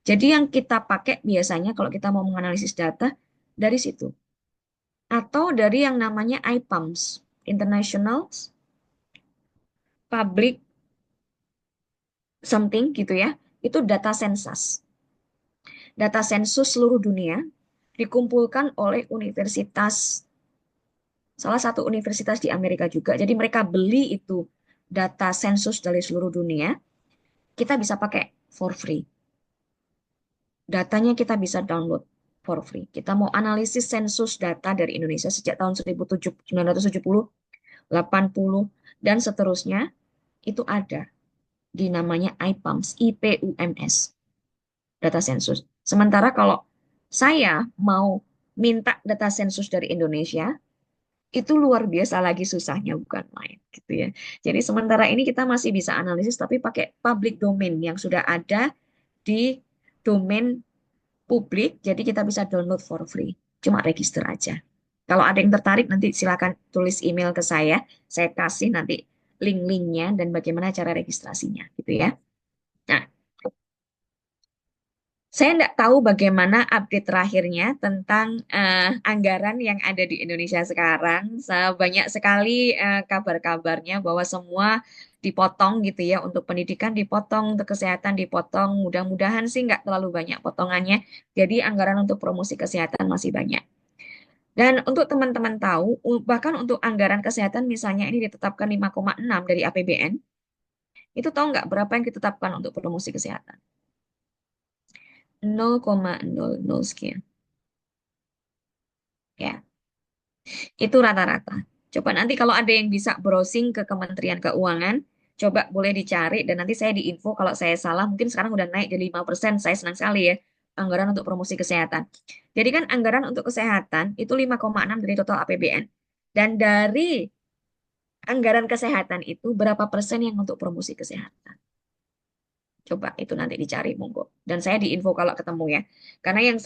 Jadi yang kita pakai biasanya kalau kita mau menganalisis data dari situ. Atau dari yang namanya IPAMS, International Public Something gitu ya. Itu data sensus. Data sensus seluruh dunia dikumpulkan oleh universitas, salah satu universitas di Amerika juga. Jadi mereka beli itu data sensus dari seluruh dunia, kita bisa pakai for free. Datanya kita bisa download for free. Kita mau analisis sensus data dari Indonesia sejak tahun 1970, 80, dan seterusnya, itu ada di namanya IPUMS, IPUMS, data sensus. Sementara kalau saya mau minta data sensus dari Indonesia, itu luar biasa lagi susahnya, bukan main gitu ya. Jadi sementara ini kita masih bisa analisis tapi pakai public domain yang sudah ada di domain publik, jadi kita bisa download for free. Cuma register aja. Kalau ada yang tertarik nanti silakan tulis email ke saya kasih nanti link-linknya dan bagaimana cara registrasinya gitu ya. Nah, saya tidak tahu bagaimana update terakhirnya tentang anggaran yang ada di Indonesia sekarang. Banyak sekali kabar-kabarnya bahwa semua dipotong gitu ya, untuk pendidikan dipotong, untuk kesehatan dipotong. Mudah-mudahan sih nggak terlalu banyak potongannya. Jadi anggaran untuk promosi kesehatan masih banyak. Dan untuk teman-teman tahu, bahkan untuk anggaran kesehatan misalnya ini ditetapkan 5,6 dari APBN, Itu tahu nggak berapa yang ditetapkan untuk promosi kesehatan? 0,00 sekian. Ya, itu rata-rata. Coba nanti kalau ada yang bisa browsing ke Kementerian Keuangan, coba boleh dicari dan nanti saya diinfo kalau saya salah. Mungkin sekarang udah naik jadi 5%. Saya senang sekali ya. Anggaran untuk promosi kesehatan. Jadi kan anggaran untuk kesehatan itu 5,6 dari total APBN. Dan dari anggaran kesehatan itu berapa persen yang untuk promosi kesehatan? Coba itu nanti dicari monggo. Dan saya diinfo kalau ketemu ya. Karena yang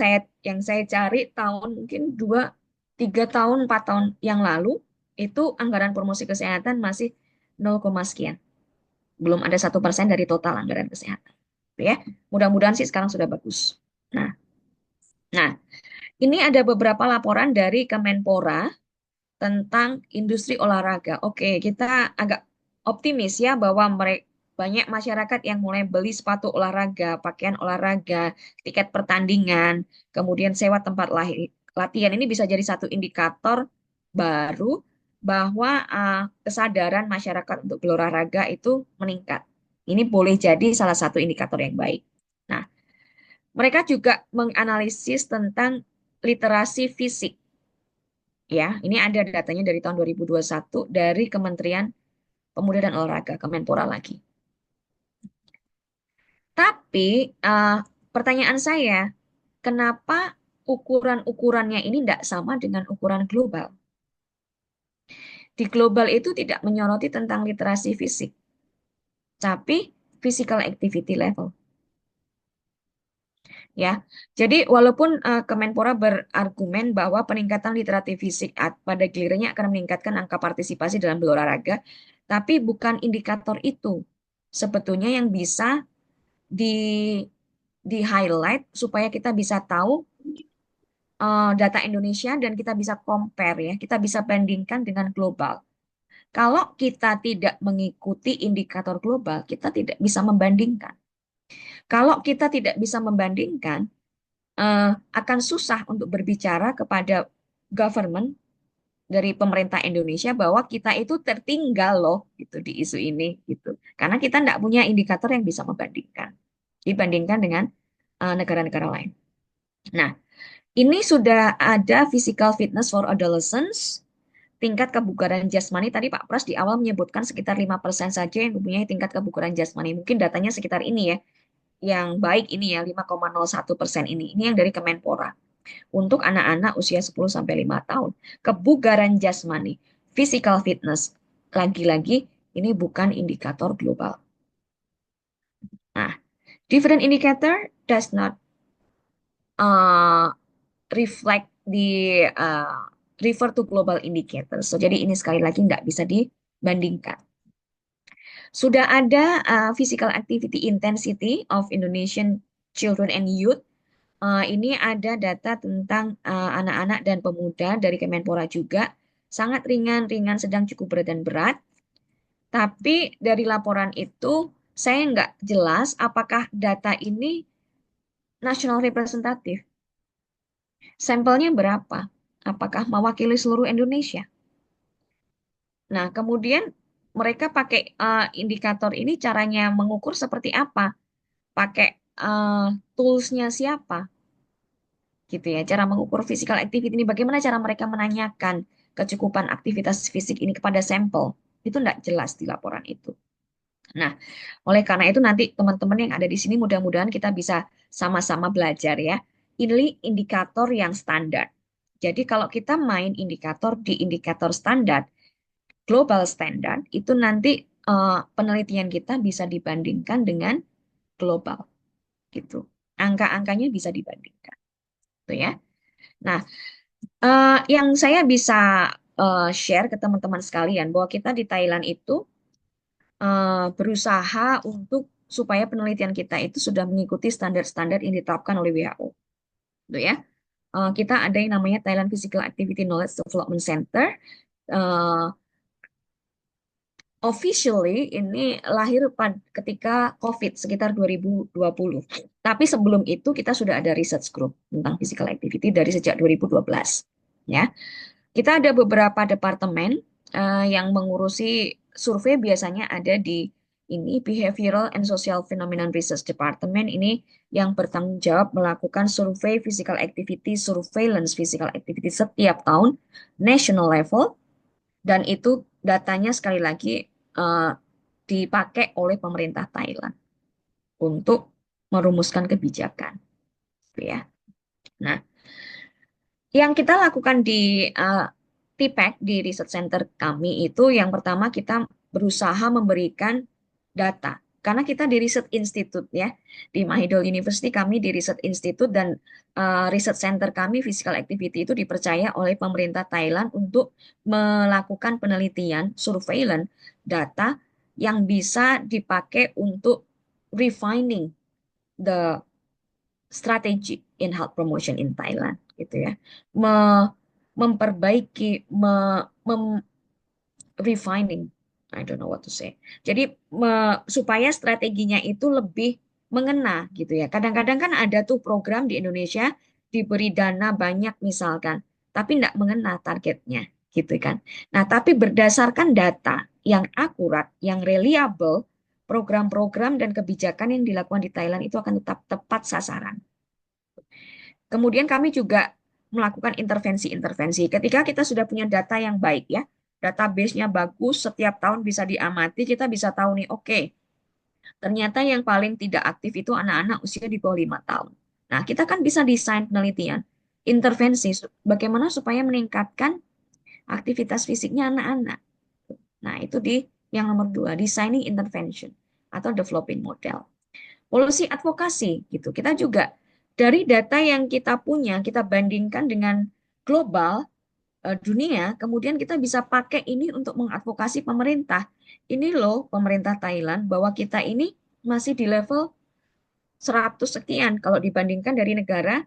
saya cari tahun mungkin 2, 3 tahun, 4 tahun yang lalu itu anggaran promosi kesehatan masih 0, sekian. Belum ada 1% dari total anggaran kesehatan. Gitu ya. Mudah-mudahan sih sekarang sudah bagus. Nah, nah, ini ada beberapa laporan dari Kemenpora tentang industri olahraga. Oke, kita agak optimis ya bahwa mereka banyak masyarakat yang mulai beli sepatu olahraga, pakaian olahraga, tiket pertandingan, kemudian sewa tempat latihan. Ini bisa jadi satu indikator baru bahwa kesadaran masyarakat untuk berolahraga itu meningkat. Ini boleh jadi salah satu indikator yang baik. Nah, mereka juga menganalisis tentang literasi fisik. Ya, ini ada datanya dari tahun 2021 dari Kementerian Pemuda dan Olahraga, Kemenpora lagi. Tapi pertanyaan saya, kenapa ukuran-ukurannya ini tidak sama dengan ukuran global? Di global itu tidak menyoroti tentang literasi fisik, tapi physical activity level. Ya, jadi walaupun Kemenpora berargumen bahwa peningkatan literasi fisik pada gilirannya akan meningkatkan angka partisipasi dalam berolahraga, tapi bukan indikator itu sebetulnya yang bisa di di highlight supaya kita bisa tahu data Indonesia dan kita bisa compare ya, kita bisa bandingkan dengan global. Kalau kita tidak mengikuti indikator global, kita tidak bisa membandingkan. Kalau kita tidak bisa membandingkan, akan susah untuk berbicara kepada government dari pemerintah Indonesia bahwa kita itu tertinggal loh gitu di isu ini gitu. Karena kita tidak punya indikator yang bisa membandingkan dibandingkan dengan negara-negara lain. Nah, ini sudah ada physical fitness for adolescents, tingkat kebugaran jasmani. Tadi Pak Pras di awal menyebutkan sekitar 5% saja yang mempunyai tingkat kebugaran jasmani. Mungkin datanya sekitar ini ya. Yang baik ini ya 5,01% ini. Ini yang dari Kemenpora. Untuk anak-anak usia 10 sampai 5 tahun. Kebugaran jasmani, physical fitness. Lagi-lagi ini bukan indikator global. Nah, different indicator does not uh, reflect di refer to global indicators. So, jadi ini sekali lagi nggak bisa dibandingkan. Sudah ada physical activity intensity of Indonesian children and youth. Ini ada data tentang anak-anak dan pemuda dari Kemenpora juga. Sangat ringan, ringan, sedang, cukup berat, dan berat. Tapi dari laporan itu, saya nggak jelas apakah data ini nasional representatif. Sampelnya berapa? Apakah mewakili seluruh Indonesia? Nah, kemudian mereka pakai indikator ini caranya mengukur seperti apa? Pakai toolsnya siapa? Gitu ya. Cara mengukur physical activity ini bagaimana cara mereka menanyakan kecukupan aktivitas fisik ini kepada sampel? Itu tidak jelas di laporan itu. Nah, oleh karena itu nanti teman-teman yang ada di sini mudah-mudahan kita bisa sama-sama belajar ya. Ini indikator yang standar. Jadi kalau kita main indikator di indikator standar, global standard, itu nanti penelitian kita bisa dibandingkan dengan global gitu. Angka-angkanya bisa dibandingkan. Gitu ya. Nah, yang saya bisa share ke teman-teman sekalian bahwa kita di Thailand itu berusaha untuk supaya penelitian kita itu sudah mengikuti standar-standar yang ditetapkan oleh WHO. Gitu ya. Kita ada yang namanya Thailand Physical Activity Knowledge Development Center. Officially ini lahir ketika COVID sekitar 2020. Tapi sebelum itu kita sudah ada research group tentang physical activity dari sejak 2012. Ya, kita ada beberapa departemen yang mengurusi survei biasanya ada di ini Behavioral and Social Phenomenon Research Department ini yang bertanggung jawab melakukan survei physical activity, surveillance physical activity setiap tahun, national level, dan itu datanya sekali lagi dipakai oleh pemerintah Thailand untuk merumuskan kebijakan, gitu ya. Nah, yang kita lakukan di TPAC, di Research Center kami itu yang pertama kita berusaha memberikan data. Karena kita di Research Institute ya, di Mahidol University kami di Research Institute dan Research Center kami Physical Activity itu dipercaya oleh pemerintah Thailand untuk melakukan penelitian, surveillance, data yang bisa dipakai untuk refining the strategy in health promotion in Thailand gitu ya. Memperbaiki, refining, I don't know what to say. Jadi supaya strateginya itu lebih mengena gitu ya. Kadang-kadang kan ada tuh program di Indonesia diberi dana banyak misalkan, tapi tidak mengena targetnya gitu kan. Nah, tapi berdasarkan data yang akurat, yang reliable, program-program dan kebijakan yang dilakukan di Thailand itu akan tetap tepat sasaran. Kemudian kami juga melakukan intervensi-intervensi. Ketika kita sudah punya data yang baik ya, database-nya bagus, setiap tahun bisa diamati, kita bisa tahu nih, oke, ternyata yang paling tidak aktif itu anak-anak usia di bawah 5 tahun. Nah, kita kan bisa desain penelitian, intervensi, bagaimana supaya meningkatkan aktivitas fisiknya anak-anak. Nah, itu di yang nomor 2, designing intervention atau developing model. Polusi advokasi gitu. Kita juga dari data yang kita punya, kita bandingkan dengan global dunia, kemudian kita bisa pakai ini untuk mengadvokasi pemerintah. Ini loh pemerintah Thailand bahwa kita ini masih di level 100 sekian kalau dibandingkan dari negara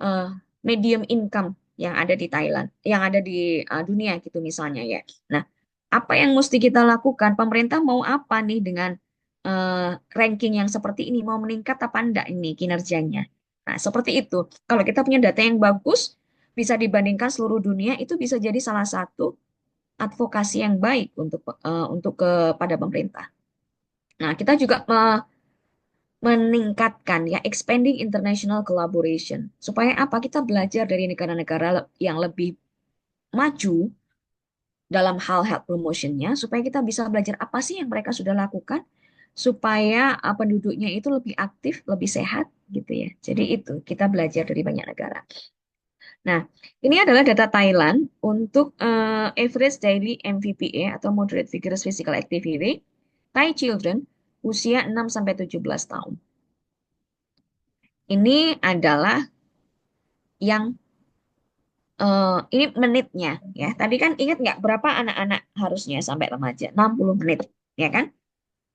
eh, medium income yang ada di Thailand, yang ada di dunia gitu misalnya ya. Nah, apa yang mesti kita lakukan? Pemerintah mau apa nih dengan ranking yang seperti ini? Mau meningkat apa enggak ini kinerjanya? Nah, seperti itu. Kalau kita punya data yang bagus, bisa dibandingkan seluruh dunia, itu bisa jadi salah satu advokasi yang baik untuk kepada pemerintah. Nah, kita juga meningkatkan ya expanding international collaboration supaya apa kita belajar dari negara-negara yang lebih maju dalam hal health promotionnya supaya kita bisa belajar apa sih yang mereka sudah lakukan supaya penduduknya itu lebih aktif, lebih sehat gitu ya. Jadi itu kita belajar dari banyak negara. Nah, ini adalah data Thailand untuk average daily MVPA atau moderate vigorous physical activity Thai children usia 6 sampai 17 tahun. Ini adalah yang ini menitnya ya. Tadi kan ingat nggak berapa anak-anak harusnya sampai remaja? 60 menit, ya kan?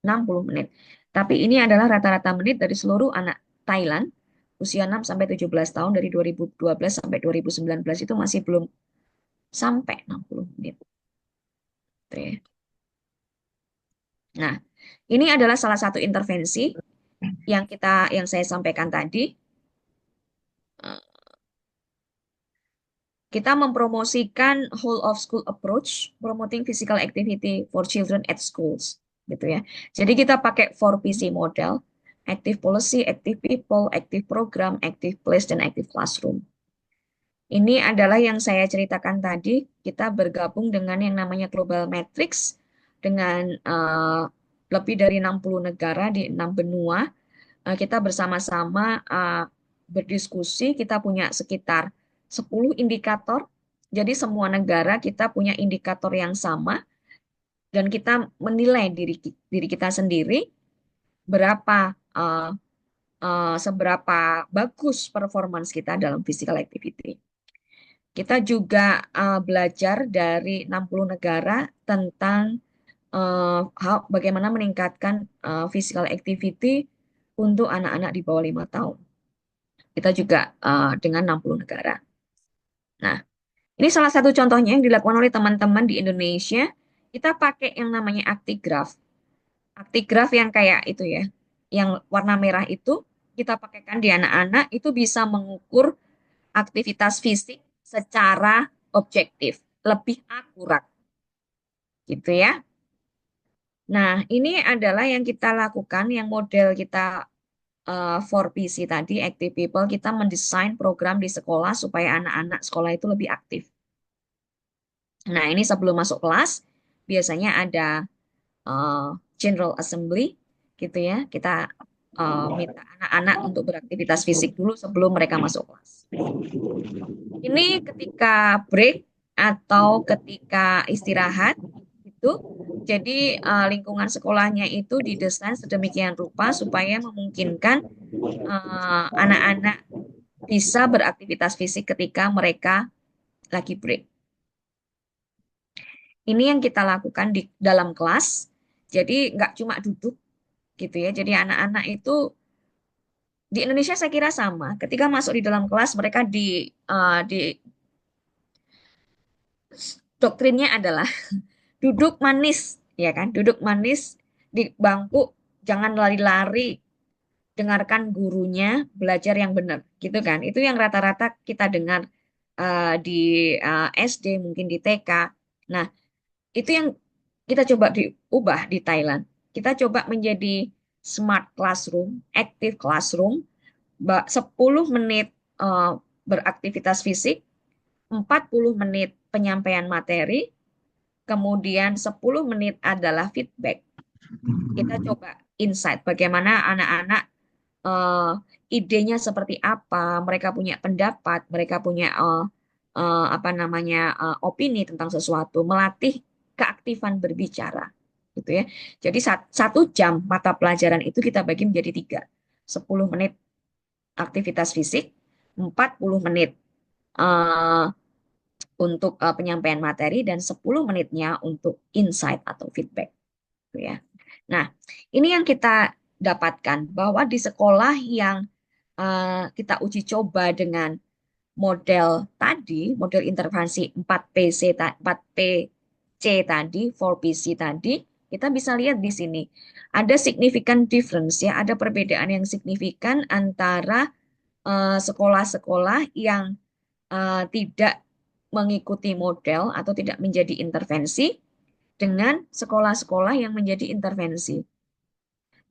60 menit. Tapi ini adalah rata-rata menit dari seluruh anak Thailand usia 6 sampai 17 tahun dari 2012 sampai 2019 itu masih belum sampai 60 menit. Gitu ya. Nah, ini adalah salah satu intervensi yang saya sampaikan tadi. Kita mempromosikan whole of school approach, promoting physical activity for children at schools, gitu ya. Jadi kita pakai 4PC model, active policy, active people, active program, active place, dan active classroom. Ini adalah yang saya ceritakan tadi, kita bergabung dengan yang namanya Global Matrix, dengan lebih dari 60 negara di 6 benua. Kita bersama-sama berdiskusi, kita punya sekitar 10 indikator. Jadi semua negara kita punya indikator yang sama dan kita menilai diri kita sendiri berapa seberapa bagus performance kita dalam physical activity. Kita juga belajar dari 60 negara tentang bagaimana meningkatkan physical activity untuk anak-anak di bawah 5 tahun. Kita juga dengan 60 negara. Nah, ini salah satu contohnya yang dilakukan oleh teman-teman di Indonesia. Kita pakai yang namanya Actigraph. Actigraph yang kayak itu ya, yang warna merah itu kita pakaikan di anak-anak itu bisa mengukur aktivitas fisik secara objektif, lebih akurat. Gitu ya. Nah, ini adalah yang kita lakukan, yang model kita 4PC tadi, Active People, kita mendesain program di sekolah supaya anak-anak sekolah itu lebih aktif. Nah, ini sebelum masuk kelas, biasanya ada uh, General Assembly, gitu ya. Kita minta anak-anak untuk beraktivitas fisik dulu sebelum mereka masuk kelas. Ini ketika break atau ketika istirahat itu, jadi lingkungan sekolahnya itu didesain sedemikian rupa supaya memungkinkan anak-anak bisa beraktivitas fisik ketika mereka lagi break. Ini yang kita lakukan di dalam kelas. Jadi nggak cuma duduk gitu ya. Jadi anak-anak itu di Indonesia saya kira sama. Ketika masuk di dalam kelas mereka di doktrinnya adalah duduk manis, ya kan? Duduk manis di bangku, jangan lari-lari, dengarkan gurunya, belajar yang benar, gitu kan? Itu yang rata-rata kita dengar di SD, mungkin di TK. Nah, itu yang kita coba diubah di Thailand. Kita coba menjadi smart classroom, active classroom, 10 menit eh, beraktivitas fisik, 40 menit penyampaian materi, kemudian 10 menit adalah feedback. Kita coba insight bagaimana anak-anak eh, idenya seperti apa, mereka punya pendapat, mereka punya apa namanya opini tentang sesuatu, melatih keaktifan berbicara, gitu ya. Jadi 1 jam mata pelajaran itu kita bagi menjadi 3, 10 menit aktivitas fisik, 40 menit eh, untuk penyampaian materi dan 10 menitnya untuk insight atau feedback, gitu ya. Nah, ini yang kita dapatkan bahwa di sekolah yang kita uji coba dengan model tadi, model intervensi 4PC tadi, 4PC tadi, kita bisa lihat di sini ada significant difference ya, ada perbedaan yang signifikan antara sekolah-sekolah yang tidak mengikuti model atau tidak menjadi intervensi dengan sekolah-sekolah yang menjadi intervensi.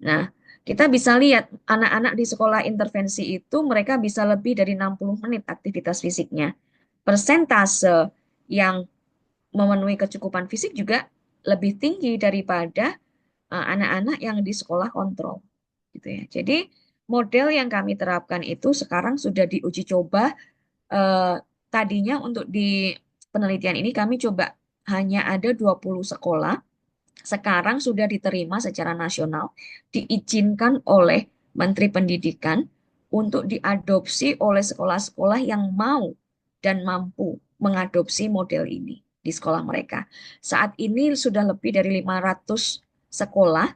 Nah, kita bisa lihat anak-anak di sekolah intervensi itu mereka bisa lebih dari 60 menit aktivitas fisiknya. Persentase yang memenuhi kecukupan fisik juga lebih tinggi daripada anak-anak yang di sekolah kontrol, gitu ya. Jadi model yang kami terapkan itu sekarang sudah diuji coba. eh, Tadinya untuk di penelitian ini kami coba hanya ada 20 sekolah, sekarang sudah diterima secara nasional, diizinkan oleh Menteri Pendidikan untuk diadopsi oleh sekolah-sekolah yang mau dan mampu mengadopsi model ini di sekolah mereka. Saat ini sudah lebih dari 500 sekolah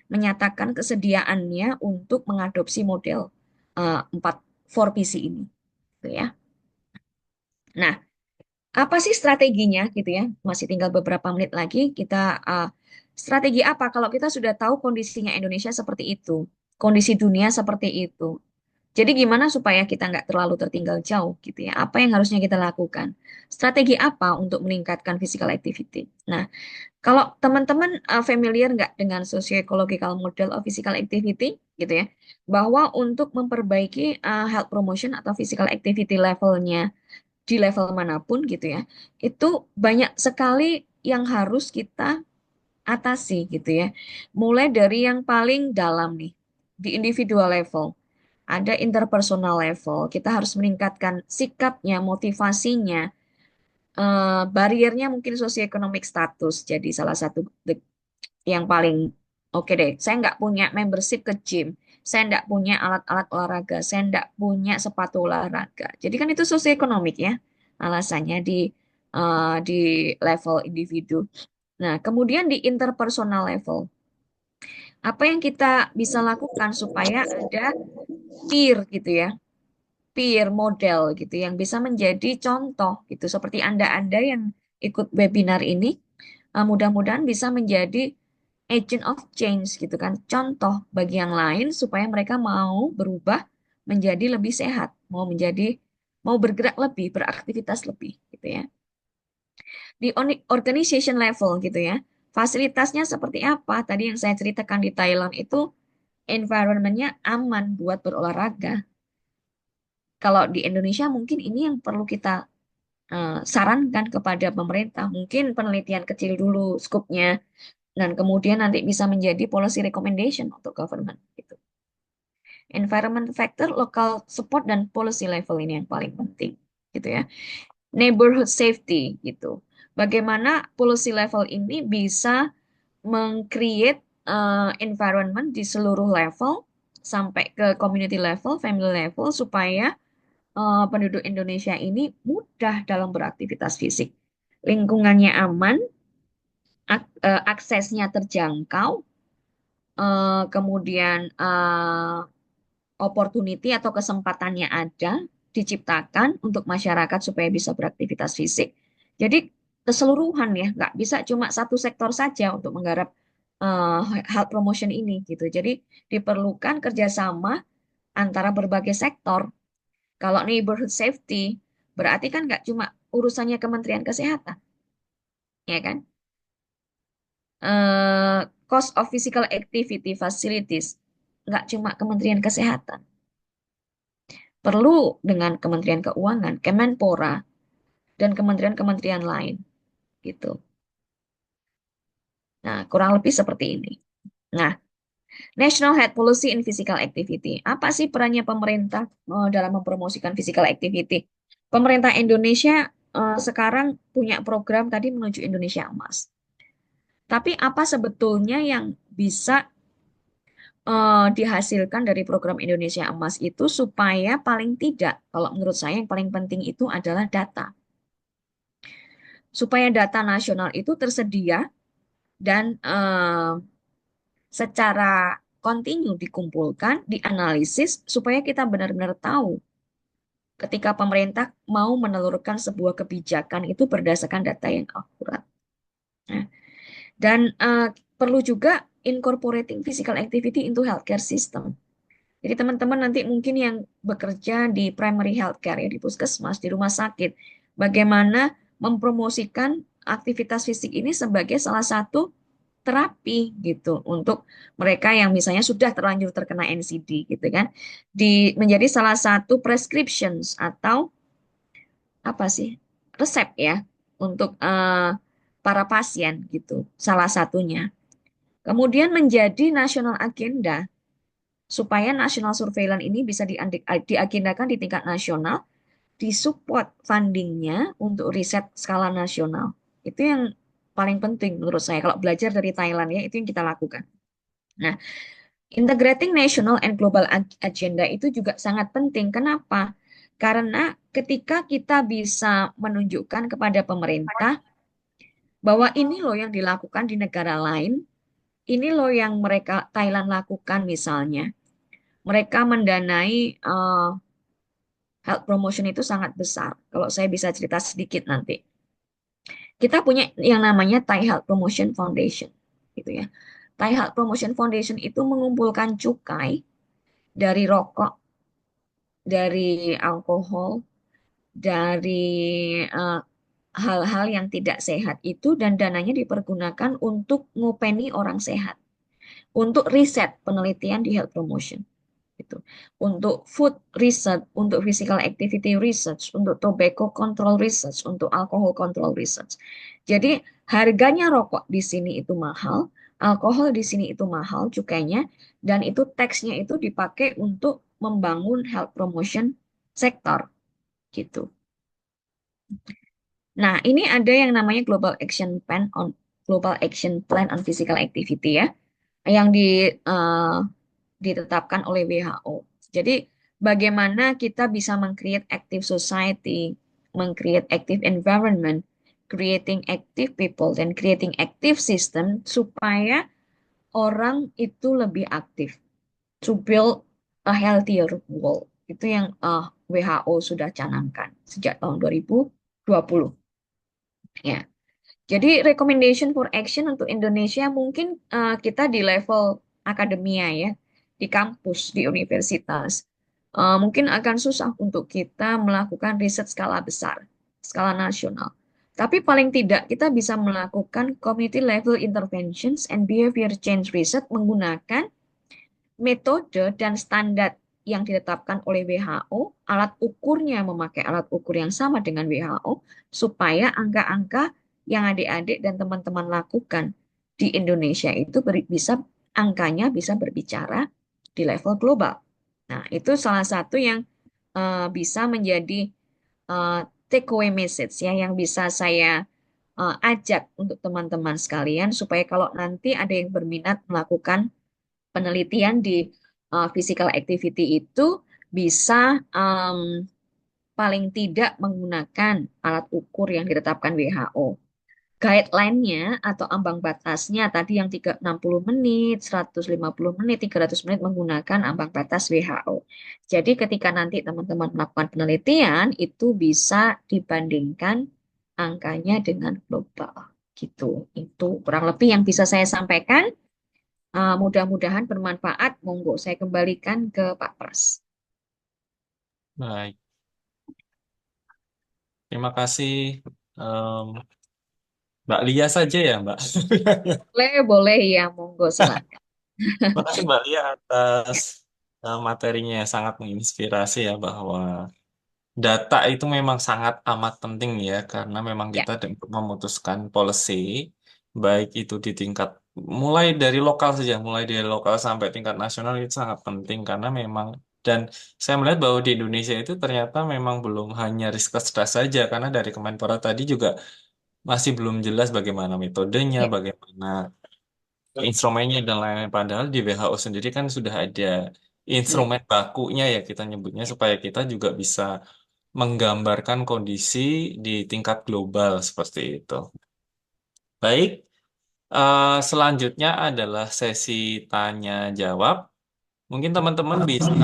menyatakan kesediaannya untuk mengadopsi model 4PC ini, gitu ya. Nah, apa sih strateginya gitu ya? Masih tinggal beberapa menit lagi kita strategi apa kalau kita sudah tahu kondisinya Indonesia seperti itu, kondisi dunia seperti itu. Jadi gimana supaya kita nggak terlalu tertinggal jauh gitu ya? Apa yang harusnya kita lakukan? Strategi apa untuk meningkatkan physical activity? Nah, kalau teman-teman familiar nggak dengan socio-ecological model of physical activity gitu ya, bahwa untuk memperbaiki health promotion atau physical activity levelnya di level manapun gitu ya, itu banyak sekali yang harus kita atasi gitu ya. Mulai dari yang paling dalam nih, di individual level, ada interpersonal level, kita harus meningkatkan sikapnya, motivasinya, bariernya mungkin socioeconomic status, jadi salah satu yang paling oke deh. Saya nggak punya membership ke gym, saya nggak punya alat-alat olahraga, saya nggak punya sepatu olahraga. Jadi kan itu sosioekonomik ya alasannya di level individu. Nah, kemudian di interpersonal level, apa yang kita bisa lakukan supaya ada peer gitu ya, peer model gitu yang bisa menjadi contoh gitu. Seperti Anda-Anda yang ikut webinar ini, mudah-mudahan bisa menjadi agent of change gitu kan, contoh bagi yang lain supaya mereka mau berubah menjadi lebih sehat, mau bergerak lebih, beraktivitas lebih gitu ya. Di organization level gitu ya, Fasilitasnya seperti apa? Tadi yang saya ceritakan di Thailand itu environment-nya aman buat berolahraga. Kalau di Indonesia mungkin ini yang perlu kita sarankan kepada pemerintah. Mungkin penelitian kecil dulu skupnya, dan kemudian nanti bisa menjadi policy recommendation untuk government. Gitu. Environment factor, local support, dan policy level ini yang paling penting. Gitu ya. Neighborhood safety gitu. Bagaimana policy level ini bisa meng-create environment di seluruh level sampai ke community level, family level supaya penduduk Indonesia ini mudah dalam beraktivitas fisik. Lingkungannya aman, aksesnya terjangkau, kemudian opportunity atau kesempatannya ada, diciptakan untuk masyarakat supaya bisa beraktivitas fisik. Jadi keseluruhan ya, nggak bisa cuma satu sektor saja untuk menggarap health promotion ini gitu. Jadi diperlukan kerjasama antara berbagai sektor. Kalau neighborhood safety berarti kan nggak cuma urusannya Kementerian Kesehatan, ya kan? Eh, Cost of physical activity facilities nggak cuma Kementerian Kesehatan, perlu dengan Kementerian Keuangan, Kemenpora, dan kementerian-kementerian lain gitu. Nah, kurang lebih seperti ini. Nah, National Health Policy in Physical Activity. Apa sih perannya pemerintah dalam mempromosikan physical activity? Pemerintah Indonesia sekarang punya program tadi menuju Indonesia Emas. Tapi apa sebetulnya yang bisa dihasilkan dari program Indonesia Emas itu supaya paling tidak, kalau menurut saya yang paling penting itu adalah data. Supaya data nasional itu tersedia dan secara kontinu dikumpulkan, dianalisis, supaya kita benar-benar tahu ketika pemerintah mau menelurkan sebuah kebijakan itu berdasarkan data yang akurat. Nah, dan perlu juga incorporating physical activity into healthcare system. Jadi teman-teman nanti mungkin yang bekerja di primary healthcare ya di puskesmas, di rumah sakit, bagaimana mempromosikan aktivitas fisik ini sebagai salah satu terapi gitu untuk mereka yang misalnya sudah terlanjur terkena NCD gitu kan, menjadi salah satu prescriptions atau apa sih resep ya untuk para pasien gitu, salah satunya. Kemudian menjadi national agenda supaya national surveillance ini bisa diagendakan di tingkat nasional, disupport fundingnya untuk riset skala nasional. Itu yang paling penting menurut saya. Kalau belajar dari Thailand ya, itu yang kita lakukan. Nah, integrating national and global agenda itu juga sangat penting. Kenapa? Karena ketika kita bisa menunjukkan kepada pemerintah bahwa ini loh yang dilakukan di negara lain, ini loh yang mereka Thailand lakukan misalnya. Mereka mendanai health promotion itu sangat besar. Kalau saya bisa cerita sedikit nanti. Kita punya yang namanya Thai Health Promotion Foundation, gitu ya. Thai Health Promotion Foundation itu mengumpulkan cukai dari rokok, dari alkohol, dari eh, hal-hal yang tidak sehat itu dan dananya dipergunakan untuk ngopeni orang sehat, untuk riset penelitian di health promotion. Gitu. Untuk food research, untuk physical activity research, untuk tobacco control research, untuk alcohol control research. Jadi harganya rokok di sini itu mahal, alkohol di sini itu mahal cukainya, dan itu teksnya itu dipakai untuk membangun health promotion sektor gitu. Nah, ini ada yang namanya Global Action Plan on Physical Activity ya, yang ditetapkan oleh WHO. Jadi, bagaimana kita bisa meng-create active society, meng-create active environment, creating active people, dan creating active system supaya orang itu lebih aktif. To build a healthier world. Itu yang WHO sudah canangkan sejak tahun 2020. Ya. Jadi recommendation for action untuk Indonesia mungkin kita di level akademia ya, di kampus, di universitas. Mungkin akan susah untuk kita melakukan riset skala besar, skala nasional. Tapi paling tidak kita bisa melakukan community level interventions and behavior change research menggunakan metode dan standar yang ditetapkan oleh WHO, alat ukurnya memakai alat ukur yang sama dengan WHO, supaya angka-angka yang adik-adik dan teman-teman lakukan di Indonesia itu bisa angkanya bisa berbicara di level global. Nah, itu salah satu yang bisa menjadi uh, take away message ya yang bisa saya ajak untuk teman-teman sekalian supaya kalau nanti ada yang berminat melakukan penelitian di physical activity itu bisa paling tidak menggunakan alat ukur yang ditetapkan WHO. Guideline-nya atau ambang batasnya tadi yang 60 menit, 150 menit, 300 menit menggunakan ambang batas WHO. Jadi ketika nanti teman-teman melakukan penelitian itu bisa dibandingkan angkanya dengan global gitu. Itu kurang lebih yang bisa saya sampaikan. Mudah-mudahan bermanfaat. Monggo saya kembalikan ke Pak Pras. Baik, terima kasih em, Mbak Lia saja ya, Mbak. Boleh, boleh ya, monggo silakan. Terima kasih Mbak Lia atas materinya yang sangat menginspirasi ya bahwa data itu memang sangat amat penting ya karena memang Ya, kita untuk memutuskan policy baik itu di tingkat mulai dari lokal saja, mulai dari lokal sampai tingkat nasional itu sangat penting karena memang dan saya melihat bahwa di Indonesia itu ternyata memang belum hanya Riskersdas saja karena dari Kemenpora tadi juga masih belum jelas bagaimana metodenya, ya, bagaimana instrumennya dan lain-lain. Padahal di WHO sendiri kan sudah ada ya, instrumen bakunya ya kita nyebutnya ya. supaya kita juga bisa menggambarkan kondisi di tingkat global seperti itu. Baik, selanjutnya adalah sesi tanya jawab. Mungkin teman-teman bisa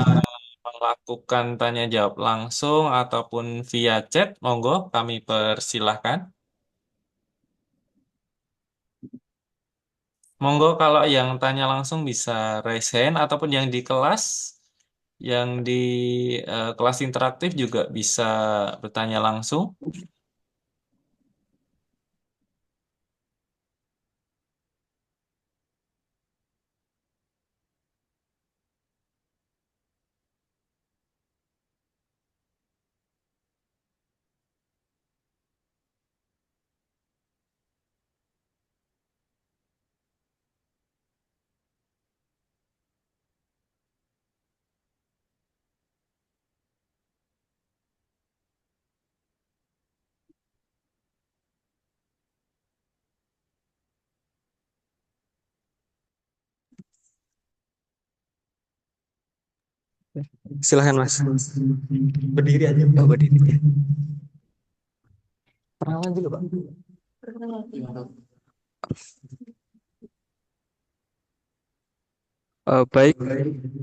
melakukan tanya jawab langsung ataupun via chat. Monggo, kami persilahkan. Monggo kalau yang tanya langsung bisa raise hand ataupun yang di kelas interaktif juga bisa bertanya langsung. Silahkan Mas. Berdiri aja. Oh, berdiri. Perkenalan dulu, Pak. Baik,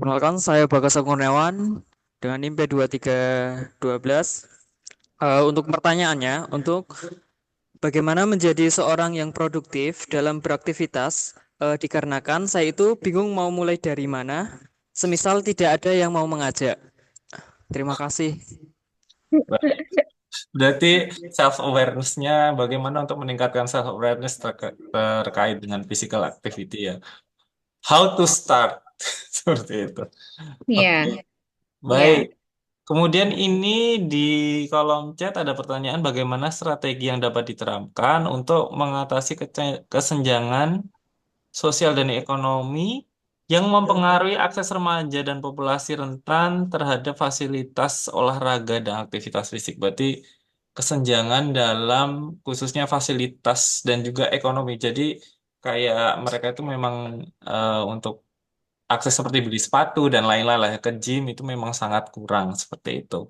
perkenalkan saya Bagas Kurniawan dengan NIM P2312. Untuk pertanyaannya, untuk bagaimana menjadi seorang yang produktif dalam beraktivitas, dikarenakan saya itu bingung mau mulai dari mana, semisal tidak ada yang mau mengajak. Terima kasih. Berarti self awareness-nya bagaimana untuk meningkatkan self awareness terkait dengan physical activity ya. How to start seperti itu. Oke, Ya, baik. ya, Kemudian ini di kolom chat ada pertanyaan bagaimana strategi yang dapat diterapkan untuk mengatasi kesenjangan sosial dan ekonomi yang mempengaruhi akses remaja dan populasi rentan terhadap fasilitas olahraga dan aktivitas fisik. Berarti kesenjangan dalam khususnya fasilitas dan juga ekonomi. Jadi kayak mereka itu memang untuk akses seperti beli sepatu dan lain-lain lah ke gym itu memang sangat kurang seperti itu.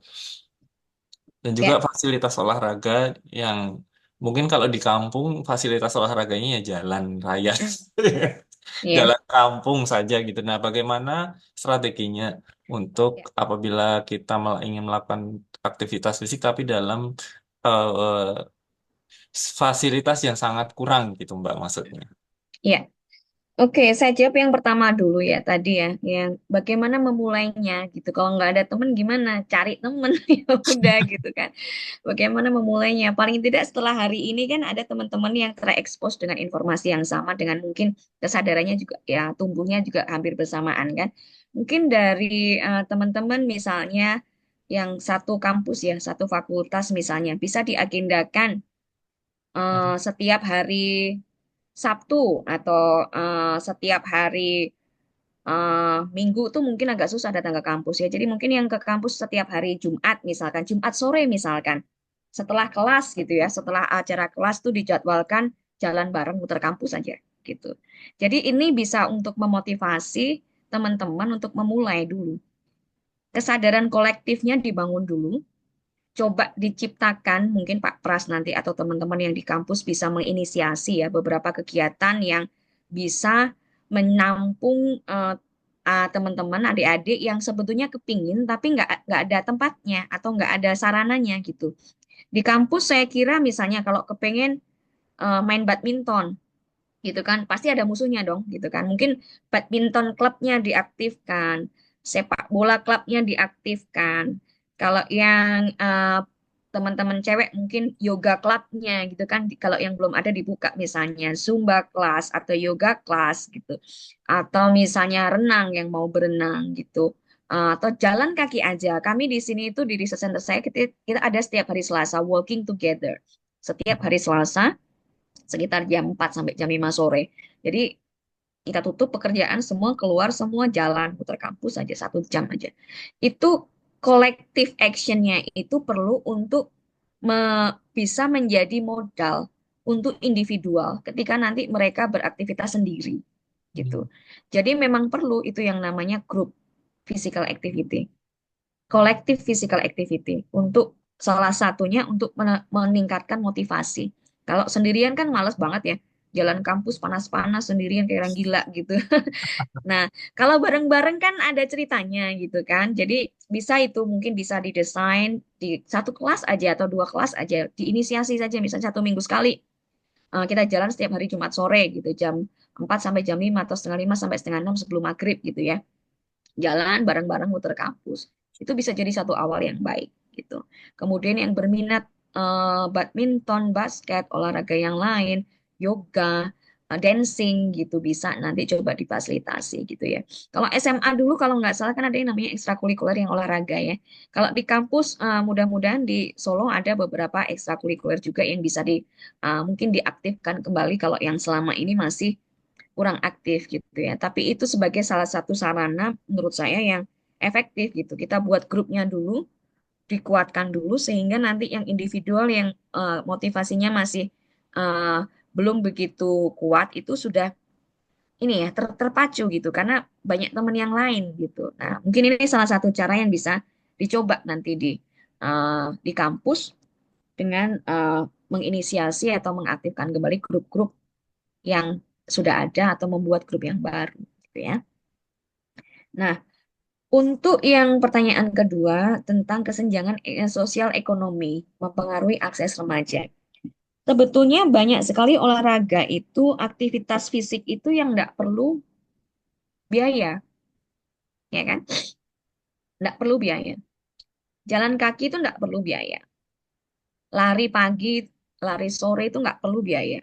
Dan juga ya, fasilitas olahraga yang mungkin kalau di kampung fasilitas olahraganya ya jalan raya, ya, jalan kampung saja gitu. Nah, bagaimana strateginya untuk ya, apabila kita ingin melakukan aktivitas fisik tapi dalam eh, fasilitas yang sangat kurang gitu Mbak maksudnya. ya. Oke, saya jawab yang pertama dulu ya tadi ya, yang bagaimana memulainya gitu. Kalau nggak ada temen gimana? Cari temen ya udah gitu kan. Bagaimana memulainya? Paling tidak setelah hari ini kan ada teman-teman yang terekspos dengan informasi yang sama, dengan mungkin kesadarannya juga ya tumbuhnya juga hampir bersamaan kan. Mungkin dari teman-teman misalnya yang satu kampus ya, satu fakultas misalnya bisa diagendakan setiap hari Sabtu atau setiap hari Minggu tuh mungkin agak susah datang ke kampus ya. Jadi mungkin yang ke kampus setiap hari Jumat misalkan, Jumat sore misalkan, setelah kelas gitu ya, setelah acara kelas tuh dijadwalkan jalan bareng muter kampus aja gitu. Jadi ini bisa untuk memotivasi teman-teman untuk memulai dulu. Kesadaran kolektifnya dibangun dulu, coba diciptakan mungkin Pak Pras nanti atau teman-teman yang di kampus bisa menginisiasi ya beberapa kegiatan yang bisa menampung teman-teman adik-adik yang sebetulnya kepingin tapi nggak ada tempatnya atau nggak ada sarananya gitu. Di kampus saya kira misalnya kalau kepengen main badminton gitu kan pasti ada musuhnya dong gitu kan mungkin badminton klubnya diaktifkan, sepak bola klubnya diaktifkan, kalau yang teman-teman cewek mungkin yoga klubnya gitu kan kalau yang belum ada dibuka misalnya zumba kelas atau yoga kelas gitu atau misalnya renang yang mau berenang gitu. Atau jalan kaki aja kami di sini itu di research center saya kita ada setiap hari Selasa walking together setiap hari Selasa sekitar jam 4 sampai jam 5 sore. Jadi kita tutup pekerjaan semua keluar semua jalan putar kampus aja 1 jam aja. Itu collective actionnya itu perlu untuk bisa menjadi modal untuk individual ketika nanti mereka beraktivitas sendiri gitu. Jadi memang perlu itu yang namanya group physical activity, collective physical activity untuk salah satunya untuk meningkatkan motivasi. Kalau sendirian kan males banget ya, jalan kampus panas-panas sendirian kayak orang gila gitu. Nah, kalau bareng-bareng kan ada ceritanya gitu kan. Jadi bisa itu mungkin bisa didesain di satu kelas aja atau 2 kelas aja, diinisiasi saja misalnya 1 minggu sekali. Kita jalan setiap hari Jumat sore gitu, jam 4 sampai jam 5 atau setengah 5 sampai setengah 6 sebelum maghrib gitu ya. Jalan bareng-bareng muter kampus. Itu bisa jadi satu awal yang baik gitu. Kemudian yang berminat badminton, basket, olahraga yang lain, yoga, dancing gitu bisa nanti coba difasilitasi gitu ya. Kalau SMA dulu kalau nggak salah kan ada yang namanya ekstrakurikuler yang olahraga ya. Kalau di kampus mudah-mudahan di Solo ada beberapa ekstrakurikuler juga yang bisa mungkin diaktifkan kembali kalau yang selama ini masih kurang aktif gitu ya. Tapi itu sebagai salah satu sarana menurut saya yang efektif gitu. Kita buat grupnya dulu, dikuatkan dulu sehingga nanti yang individual yang motivasinya masih eh, belum begitu kuat itu sudah ini ya terpacu gitu karena banyak teman yang lain gitu. Nah, mungkin ini salah satu cara yang bisa dicoba nanti di kampus dengan menginisiasi atau mengaktifkan kembali grup-grup yang sudah ada atau membuat grup yang baru gitu ya. Nah, untuk yang pertanyaan kedua tentang kesenjangan sosial ekonomi mempengaruhi akses remaja. Sebetulnya banyak sekali olahraga itu, aktivitas fisik itu yang nggak perlu biaya, ya kan? Nggak perlu biaya. Jalan kaki itu nggak perlu biaya. Lari pagi, lari sore itu nggak perlu biaya.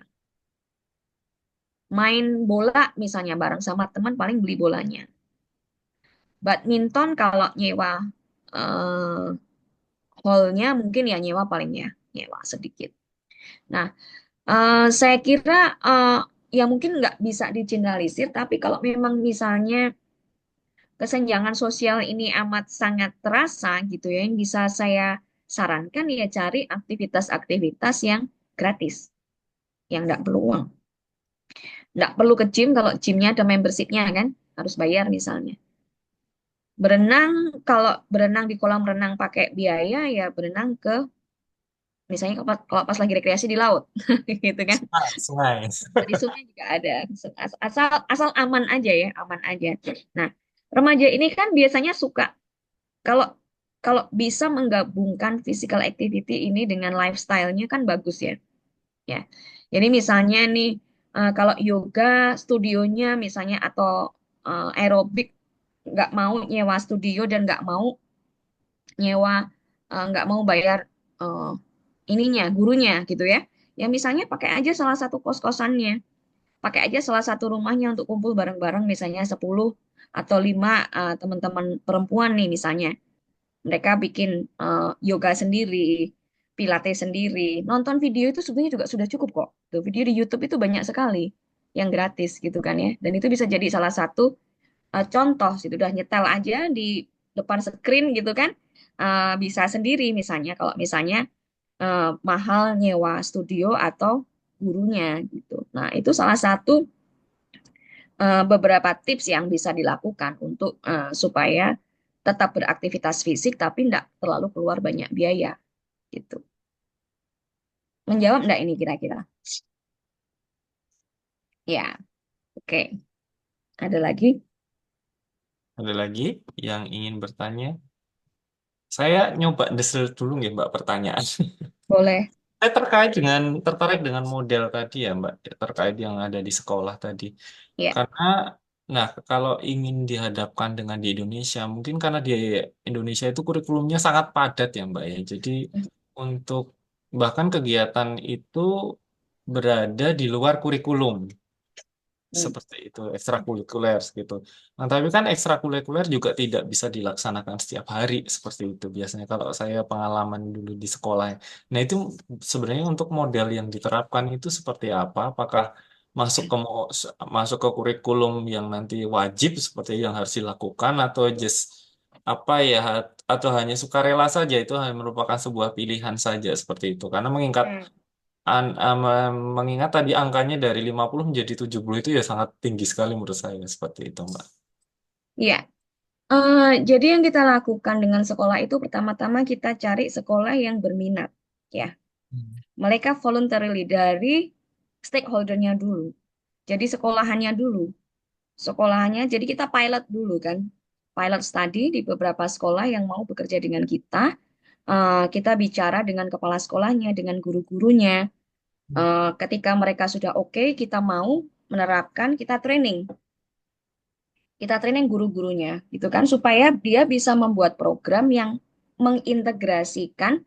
Main bola misalnya bareng sama teman paling beli bolanya. Badminton kalau nyewa eh, hallnya mungkin ya nyewa palingnya nyewa sedikit. Nah, saya kira ya mungkin nggak bisa digeneralisir, tapi kalau memang misalnya kesenjangan sosial ini amat sangat terasa gitu ya, yang bisa saya sarankan ya cari aktivitas-aktivitas yang gratis, yang nggak perlu uang. Nggak perlu ke gym kalau gymnya ada membershipnya kan, harus bayar misalnya. Berenang, kalau berenang di kolam renang pakai biaya ya berenang ke misalnya kalau pas lagi rekreasi di laut gitu kan. Sungai. Di sungai juga ada. Asal asal aman aja ya, aman aja. Nah, remaja ini kan biasanya suka kalau kalau bisa menggabungkan physical activity ini dengan lifestyle-nya kan bagus ya. Ya. Jadi misalnya nih Kalau yoga studionya misalnya atau aerobik nggak mau nyewa studio dan nyewa nggak mau bayar eh, ininya gurunya gitu ya. Ya misalnya pakai aja salah satu kos-kosannya, pakai aja salah satu rumahnya untuk kumpul bareng-bareng misalnya 10 atau 5 teman-teman perempuan nih misalnya. Mereka bikin yoga sendiri, pilates sendiri. Nonton video itu sebenarnya juga sudah cukup kok. Tuh, video di YouTube itu banyak sekali yang gratis gitu kan ya. Dan itu bisa jadi salah satu contoh, itu udah nyetel aja di depan screen gitu kan. Bisa sendiri misalnya kalau misalnya mahal nyewa studio atau gurunya gitu. Nah, itu salah satu beberapa tips yang bisa dilakukan untuk supaya tetap beraktivitas fisik tapi tidak terlalu keluar banyak biaya gitu. Menjawab enggak ini kira-kira? Ya, oke. Ada lagi? Ada lagi yang ingin bertanya? Saya nyoba desel dulu nggih Mbak pertanyaan. Boleh. Saya tertarik dengan model tadi ya Mbak, terkait yang ada di sekolah tadi. Ya. Karena, nah kalau ingin dihadapkan dengan di Indonesia, mungkin karena di Indonesia itu kurikulumnya sangat padat ya Mbak ya. Jadi untuk bahkan kegiatan itu berada di luar kurikulum. Hmm. Seperti itu, ekstrakurikuler gitu. Nah, tapi kan ekstrakurikuler juga tidak bisa dilaksanakan setiap hari seperti itu biasanya kalau saya pengalaman dulu di sekolah. Nah, itu sebenarnya untuk model yang diterapkan itu seperti apa? Apakah masuk ke masuk ke kurikulum yang nanti wajib seperti yang harus dilakukan atau just apa ya atau hanya sukarela saja itu hanya merupakan sebuah pilihan saja seperti itu. Karena Hmm. mengingat tadi angkanya dari 50 menjadi 70 itu ya sangat tinggi sekali menurut saya seperti itu, Mbak. Iya. Jadi yang kita lakukan dengan sekolah itu pertama-tama kita cari sekolah yang berminat, ya. Hmm. Mereka voluntarily dari stakeholder-nya dulu. Jadi sekolahannya dulu. Sekolahannya, jadi kita pilot dulu kan. Pilot study di beberapa sekolah yang mau bekerja dengan kita. Kita bicara dengan kepala sekolahnya, dengan guru-gurunya. Ketika mereka sudah oke, kita mau menerapkan, kita training guru-gurunya gitu kan supaya dia bisa membuat program yang mengintegrasikan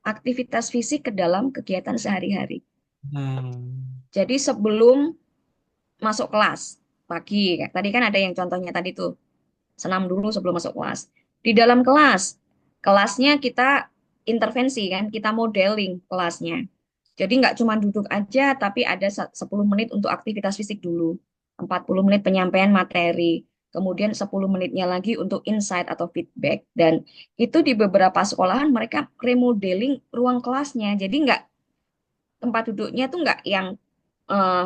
aktivitas fisik ke dalam kegiatan sehari-hari. Hmm. Jadi sebelum masuk kelas pagi, kayak tadi kan ada yang contohnya tadi tuh, senam dulu sebelum masuk kelas. Di dalam kelasnya kita intervensi kan, kita modeling kelasnya. Jadi nggak cuma duduk aja, tapi ada 10 menit untuk aktivitas fisik dulu. 40 menit penyampaian materi. Kemudian 10 menitnya lagi untuk insight atau feedback. Dan itu di beberapa sekolahan mereka remodeling ruang kelasnya. Jadi nggak, tempat duduknya tuh nggak yang eh,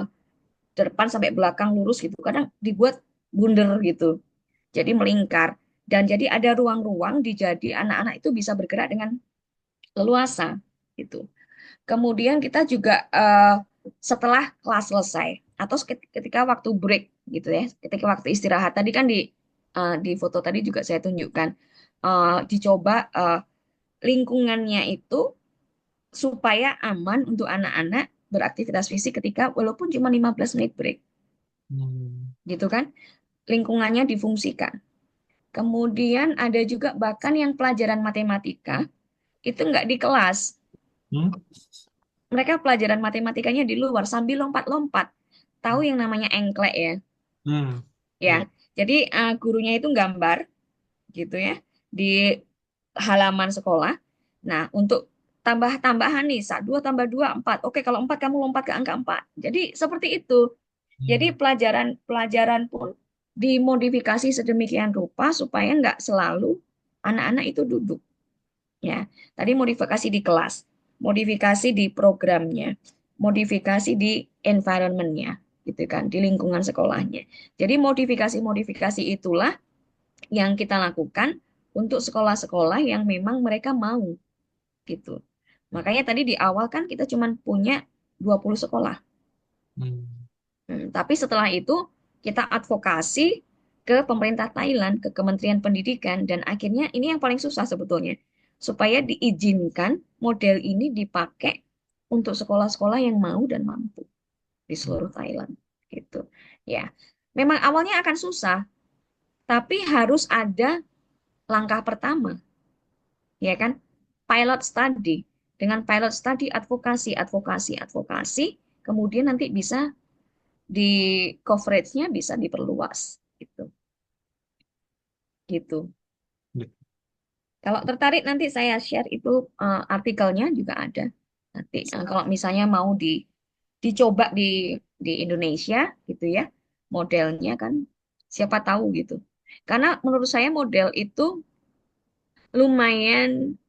depan sampai belakang lurus gitu. Kadang dibuat bundar gitu. Jadi melingkar. Dan jadi ada ruang-ruang jadi anak-anak itu bisa bergerak dengan leluasa gitu. Kemudian kita juga setelah kelas selesai atau ketika waktu break gitu ya, ketika waktu istirahat tadi kan di foto tadi juga saya tunjukkan dicoba lingkungannya itu supaya aman untuk anak-anak beraktivitas fisik ketika walaupun cuma 15 menit break Hmm. gitu kan, lingkungannya difungsikan. Kemudian ada juga bahkan yang pelajaran matematika itu nggak di kelas. Hmm. Mereka pelajaran matematikanya di luar sambil lompat-lompat. Tahu yang namanya engklek ya? Hmm. Ya. Iya. Jadi gurunya itu gambar gitu ya di halaman sekolah. Nah, untuk tambah-tambahan nih, 2 tambah 2 4. Oke, kalau 4 kamu lompat ke angka 4. Jadi seperti itu. Jadi Hmm. pelajaran pun dimodifikasi sedemikian rupa supaya nggak selalu anak-anak itu duduk. Ya, tadi modifikasi di kelas, modifikasi di programnya, modifikasi di environment-nya, gitu kan, di lingkungan sekolahnya. Jadi modifikasi-modifikasi itulah yang kita lakukan untuk sekolah-sekolah yang memang mereka mau, gitu. Makanya tadi di awal kan kita cuma punya 20 sekolah. Hmm. Tapi setelah itu kita advokasi ke pemerintah Thailand, ke Kementerian Pendidikan, dan akhirnya ini yang paling susah sebetulnya, supaya diizinkan model ini dipakai untuk sekolah-sekolah yang mau dan mampu. di seluruh Thailand gitu. Ya, memang awalnya akan susah, tapi harus ada langkah pertama, ya kan? Pilot study. Dengan pilot study, advokasi, advokasi, advokasi, kemudian nanti bisa di coveragenya bisa diperluas gitu. Gitu. Kalau tertarik nanti saya share itu artikelnya juga ada. Nanti kalau misalnya mau dicoba di Indonesia gitu ya, modelnya kan siapa tahu gitu. Karena menurut saya model itu lumayan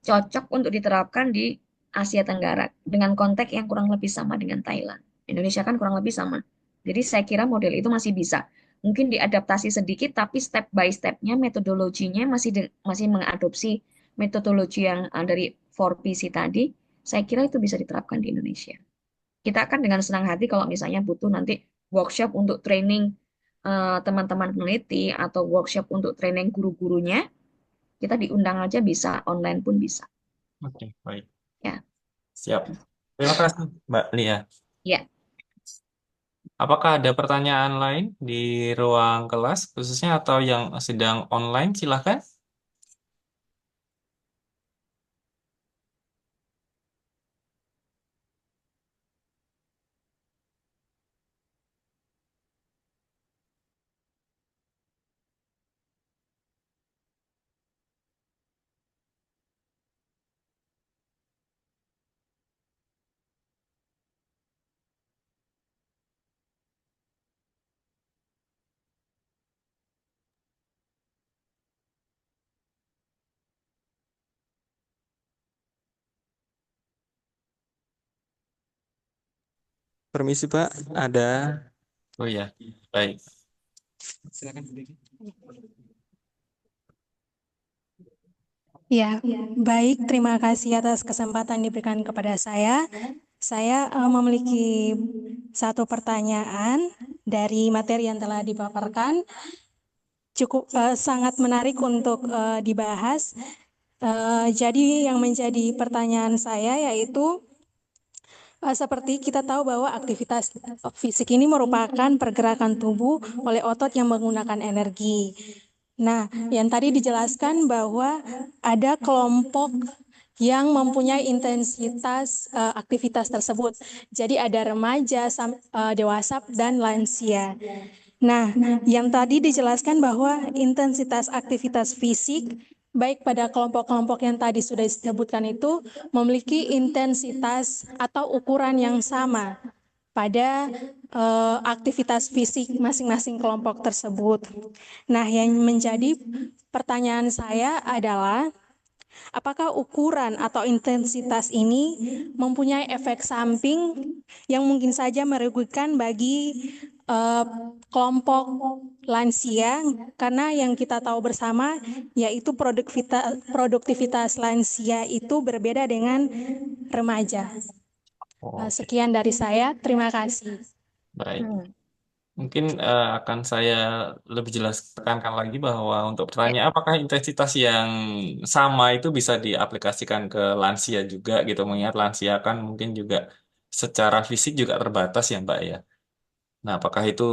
cocok untuk diterapkan di Asia Tenggara dengan konteks yang kurang lebih sama dengan Thailand. Indonesia kan kurang lebih sama. Jadi saya kira model itu masih bisa. Mungkin diadaptasi sedikit, tapi step by step-nya, metodologinya masih mengadopsi metodologi yang dari 4PC tadi. Saya kira itu bisa diterapkan di Indonesia. Kita akan dengan senang hati kalau misalnya butuh nanti workshop untuk training teman-teman peneliti atau workshop untuk training guru-gurunya, kita diundang aja bisa, online pun bisa. Oke, baik. Ya, Siap. Terima kasih, Mbak Lia. ya. Apakah ada pertanyaan lain di ruang kelas khususnya atau yang sedang online? Silahkan. Permisi Pak, ada. Oh ya, baik. Silakan. Ya, baik. Terima kasih atas kesempatan diberikan kepada saya. Saya memiliki satu pertanyaan dari materi yang telah dipaparkan. Cukup sangat menarik untuk dibahas. Jadi yang menjadi pertanyaan saya yaitu seperti kita tahu bahwa aktivitas fisik ini merupakan pergerakan tubuh oleh otot yang menggunakan energi. Nah, yang tadi dijelaskan bahwa ada kelompok yang mempunyai intensitas aktivitas tersebut. Jadi ada remaja, dewasa, dan lansia. Nah, yang tadi dijelaskan bahwa intensitas aktivitas fisik baik pada kelompok-kelompok yang tadi sudah disebutkan itu memiliki intensitas atau ukuran yang sama pada aktivitas fisik masing-masing kelompok tersebut. Nah, yang menjadi pertanyaan saya adalah apakah ukuran atau intensitas ini mempunyai efek samping yang mungkin saja merugikan bagi kelompok lansia, karena yang kita tahu bersama yaitu produktivitas lansia itu berbeda dengan remaja. Oke, Sekian dari saya, terima kasih. baik. Hmm. Mungkin akan saya lebih jelas tekankan lagi bahwa untuk Ya, pertanyaan apakah intensitas yang sama itu bisa diaplikasikan ke lansia juga gitu. Mengingat lansia kan mungkin juga secara fisik juga terbatas ya Mbak ya. Nah, apakah itu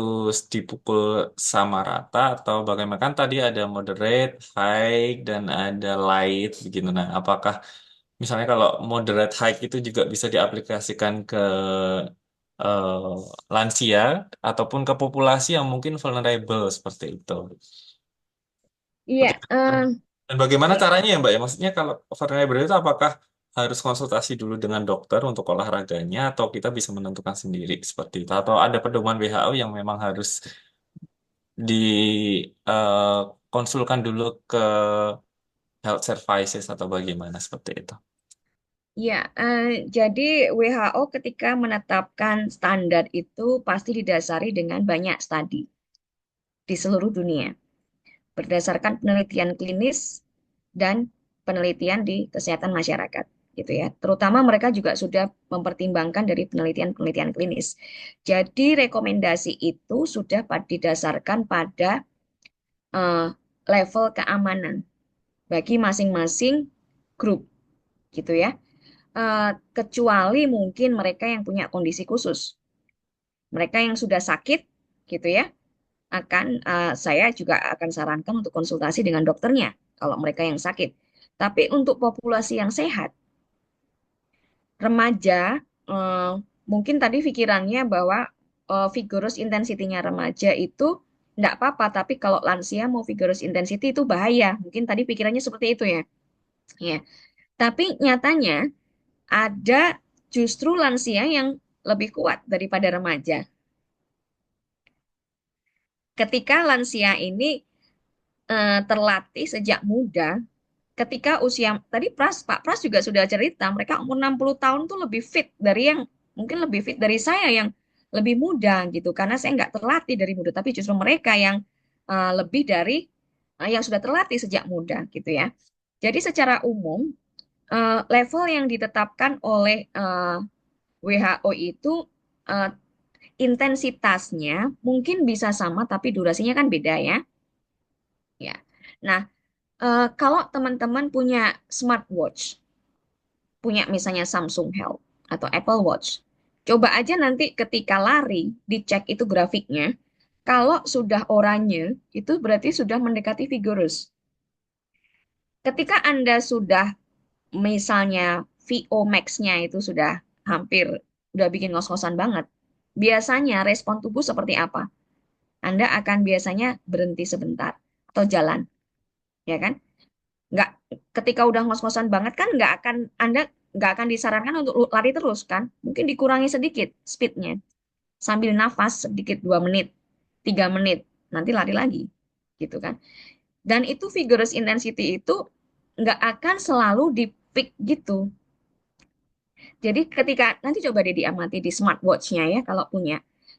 dipukul sama rata atau bagaimana? Kan tadi ada moderate, high, dan ada light begitu. Nah, apakah misalnya kalau moderate high itu juga bisa diaplikasikan ke eh, lansia ataupun ke populasi yang mungkin vulnerable seperti itu. iya, Seperti- Dan bagaimana caranya ya Mbak ya? Maksudnya kalau vulnerable itu apakah harus konsultasi dulu dengan dokter untuk olahraganya atau kita bisa menentukan sendiri seperti itu? Atau ada pedoman WHO yang memang harus dikonsulkan dulu ke health services atau bagaimana seperti itu? iya. Jadi WHO ketika menetapkan standar itu pasti didasari dengan banyak studi di seluruh dunia, berdasarkan penelitian klinis dan penelitian di kesehatan masyarakat gitu ya. Terutama mereka juga sudah mempertimbangkan dari penelitian-penelitian klinis. Jadi rekomendasi itu sudah didasarkan pada eh, level keamanan bagi masing-masing grup gitu ya. kecuali mungkin mereka yang punya kondisi khusus. Mereka yang sudah sakit gitu ya, saya juga akan sarankan untuk konsultasi dengan dokternya kalau mereka yang sakit. Tapi untuk populasi yang sehat, remaja, eh, mungkin tadi pikirannya bahwa vigorous intensity-nya remaja itu enggak apa-apa, tapi kalau lansia mau vigorous intensity itu bahaya. Mungkin tadi pikirannya seperti itu ya. Ya. Tapi nyatanya ada justru lansia yang lebih kuat daripada remaja. Ketika lansia ini terlatih sejak muda, ketika usia tadi Pak Pras juga sudah cerita, mereka umur 60 tahun tuh lebih fit dari yang mungkin lebih fit dari saya yang lebih muda gitu. Karena saya nggak terlatih dari muda, tapi justru mereka yang lebih dari yang sudah terlatih sejak muda gitu ya. Jadi secara umum level yang ditetapkan oleh WHO itu eh, intensitasnya mungkin bisa sama, tapi durasinya kan beda ya. Ya. Nah, kalau teman-teman punya smartwatch, punya misalnya Samsung Health atau Apple Watch, coba aja nanti ketika lari, dicek itu grafiknya. Kalau sudah oranye, itu berarti sudah mendekati vigorous. Ketika Anda sudah misalnya VO max-nya itu sudah hampir, udah bikin ngos-ngosan banget, biasanya respon tubuh seperti apa? Anda akan biasanya berhenti sebentar atau jalan, ya kan? Nggak, ketika udah ngos-ngosan banget kan Anda nggak akan disarankan untuk lari terus kan, mungkin dikurangi sedikit speednya sambil nafas sedikit 2 menit 3 menit nanti lari lagi gitu kan. Dan itu vigorous intensity itu nggak akan selalu di peak gitu. Jadi ketika nanti coba deh diamati di smartwatch-nya ya kalau punya,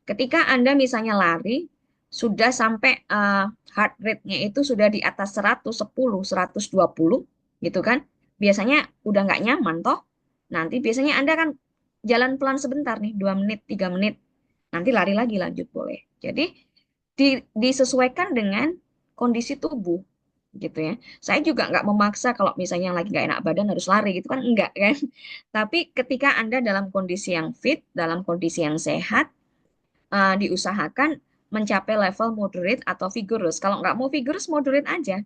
ketika Anda misalnya lari sudah sampai heart rate-nya itu sudah di atas 110, 120 gitu kan. Biasanya udah nggak nyaman toh. Nanti biasanya Anda kan jalan pelan sebentar nih, 2 menit, 3 menit. Nanti lari lagi lanjut boleh. Jadi disesuaikan dengan kondisi tubuh gitu ya. Saya juga nggak memaksa kalau misalnya yang lagi nggak enak badan harus lari gitu kan, enggak kan. Tapi ketika Anda dalam kondisi yang fit, dalam kondisi yang sehat, diusahakan mencapai level moderate atau vigorous. Kalau nggak mau vigorous, moderate aja.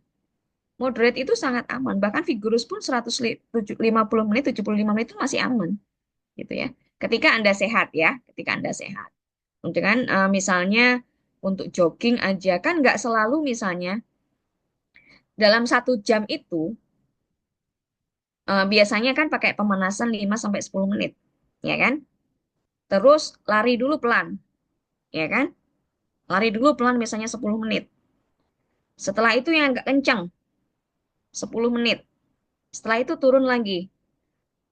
Moderate itu sangat aman. Bahkan vigorous pun 150 menit, 75 menit itu masih aman. Gitu ya. Ketika Anda sehat ya, ketika Anda sehat. Dengan misalnya untuk jogging aja, kan nggak selalu misalnya dalam 1 jam itu biasanya kan pakai pemanasan 5 sampai 10 menit, ya kan? Terus lari dulu pelan, ya kan? Lari dulu pelan misalnya 10 menit. Setelah itu yang agak kencang, 10 menit. Setelah itu turun lagi,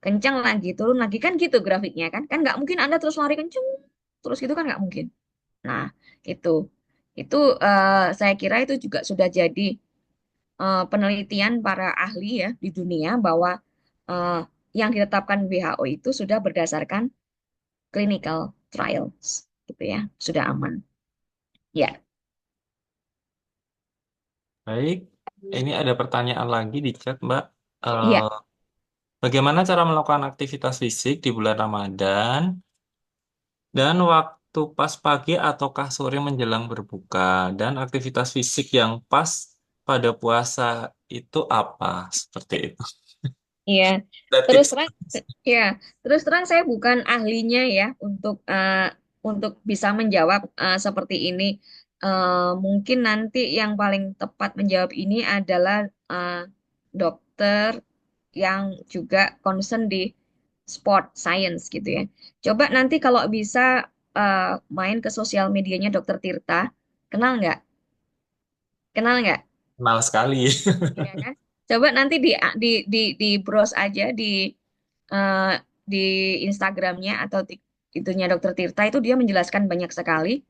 kencang lagi, turun lagi. Kan gitu grafiknya kan? Kan nggak mungkin Anda terus lari kencang, terus gitu kan nggak mungkin. Nah, itu. Itu saya kira itu juga sudah jadi penelitian para ahli ya di dunia bahwa eh, yang ditetapkan WHO itu sudah berdasarkan clinical trials gitu ya, sudah aman. Ya, Baik, ini ada pertanyaan lagi di chat, Mbak. iya, Eh, Bagaimana cara melakukan aktivitas fisik di bulan Ramadan dan waktu pas pagi ataukah sore menjelang berbuka dan aktivitas fisik yang pas pada puasa itu apa? Seperti itu. iya. Ada Terus tips. terang, ya, terus terang saya bukan ahlinya ya untuk bisa menjawab seperti ini. Mungkin nanti yang paling tepat menjawab ini adalah eh, dokter yang juga concern di sport science gitu ya. Coba nanti kalau bisa main ke sosial medianya Dokter Tirta, kenal nggak? Kenal nggak? Kenal sekali. Iya kan? Coba nanti di browse aja eh, di Instagramnya atau itunya Dokter Tirta itu dia menjelaskan banyak sekali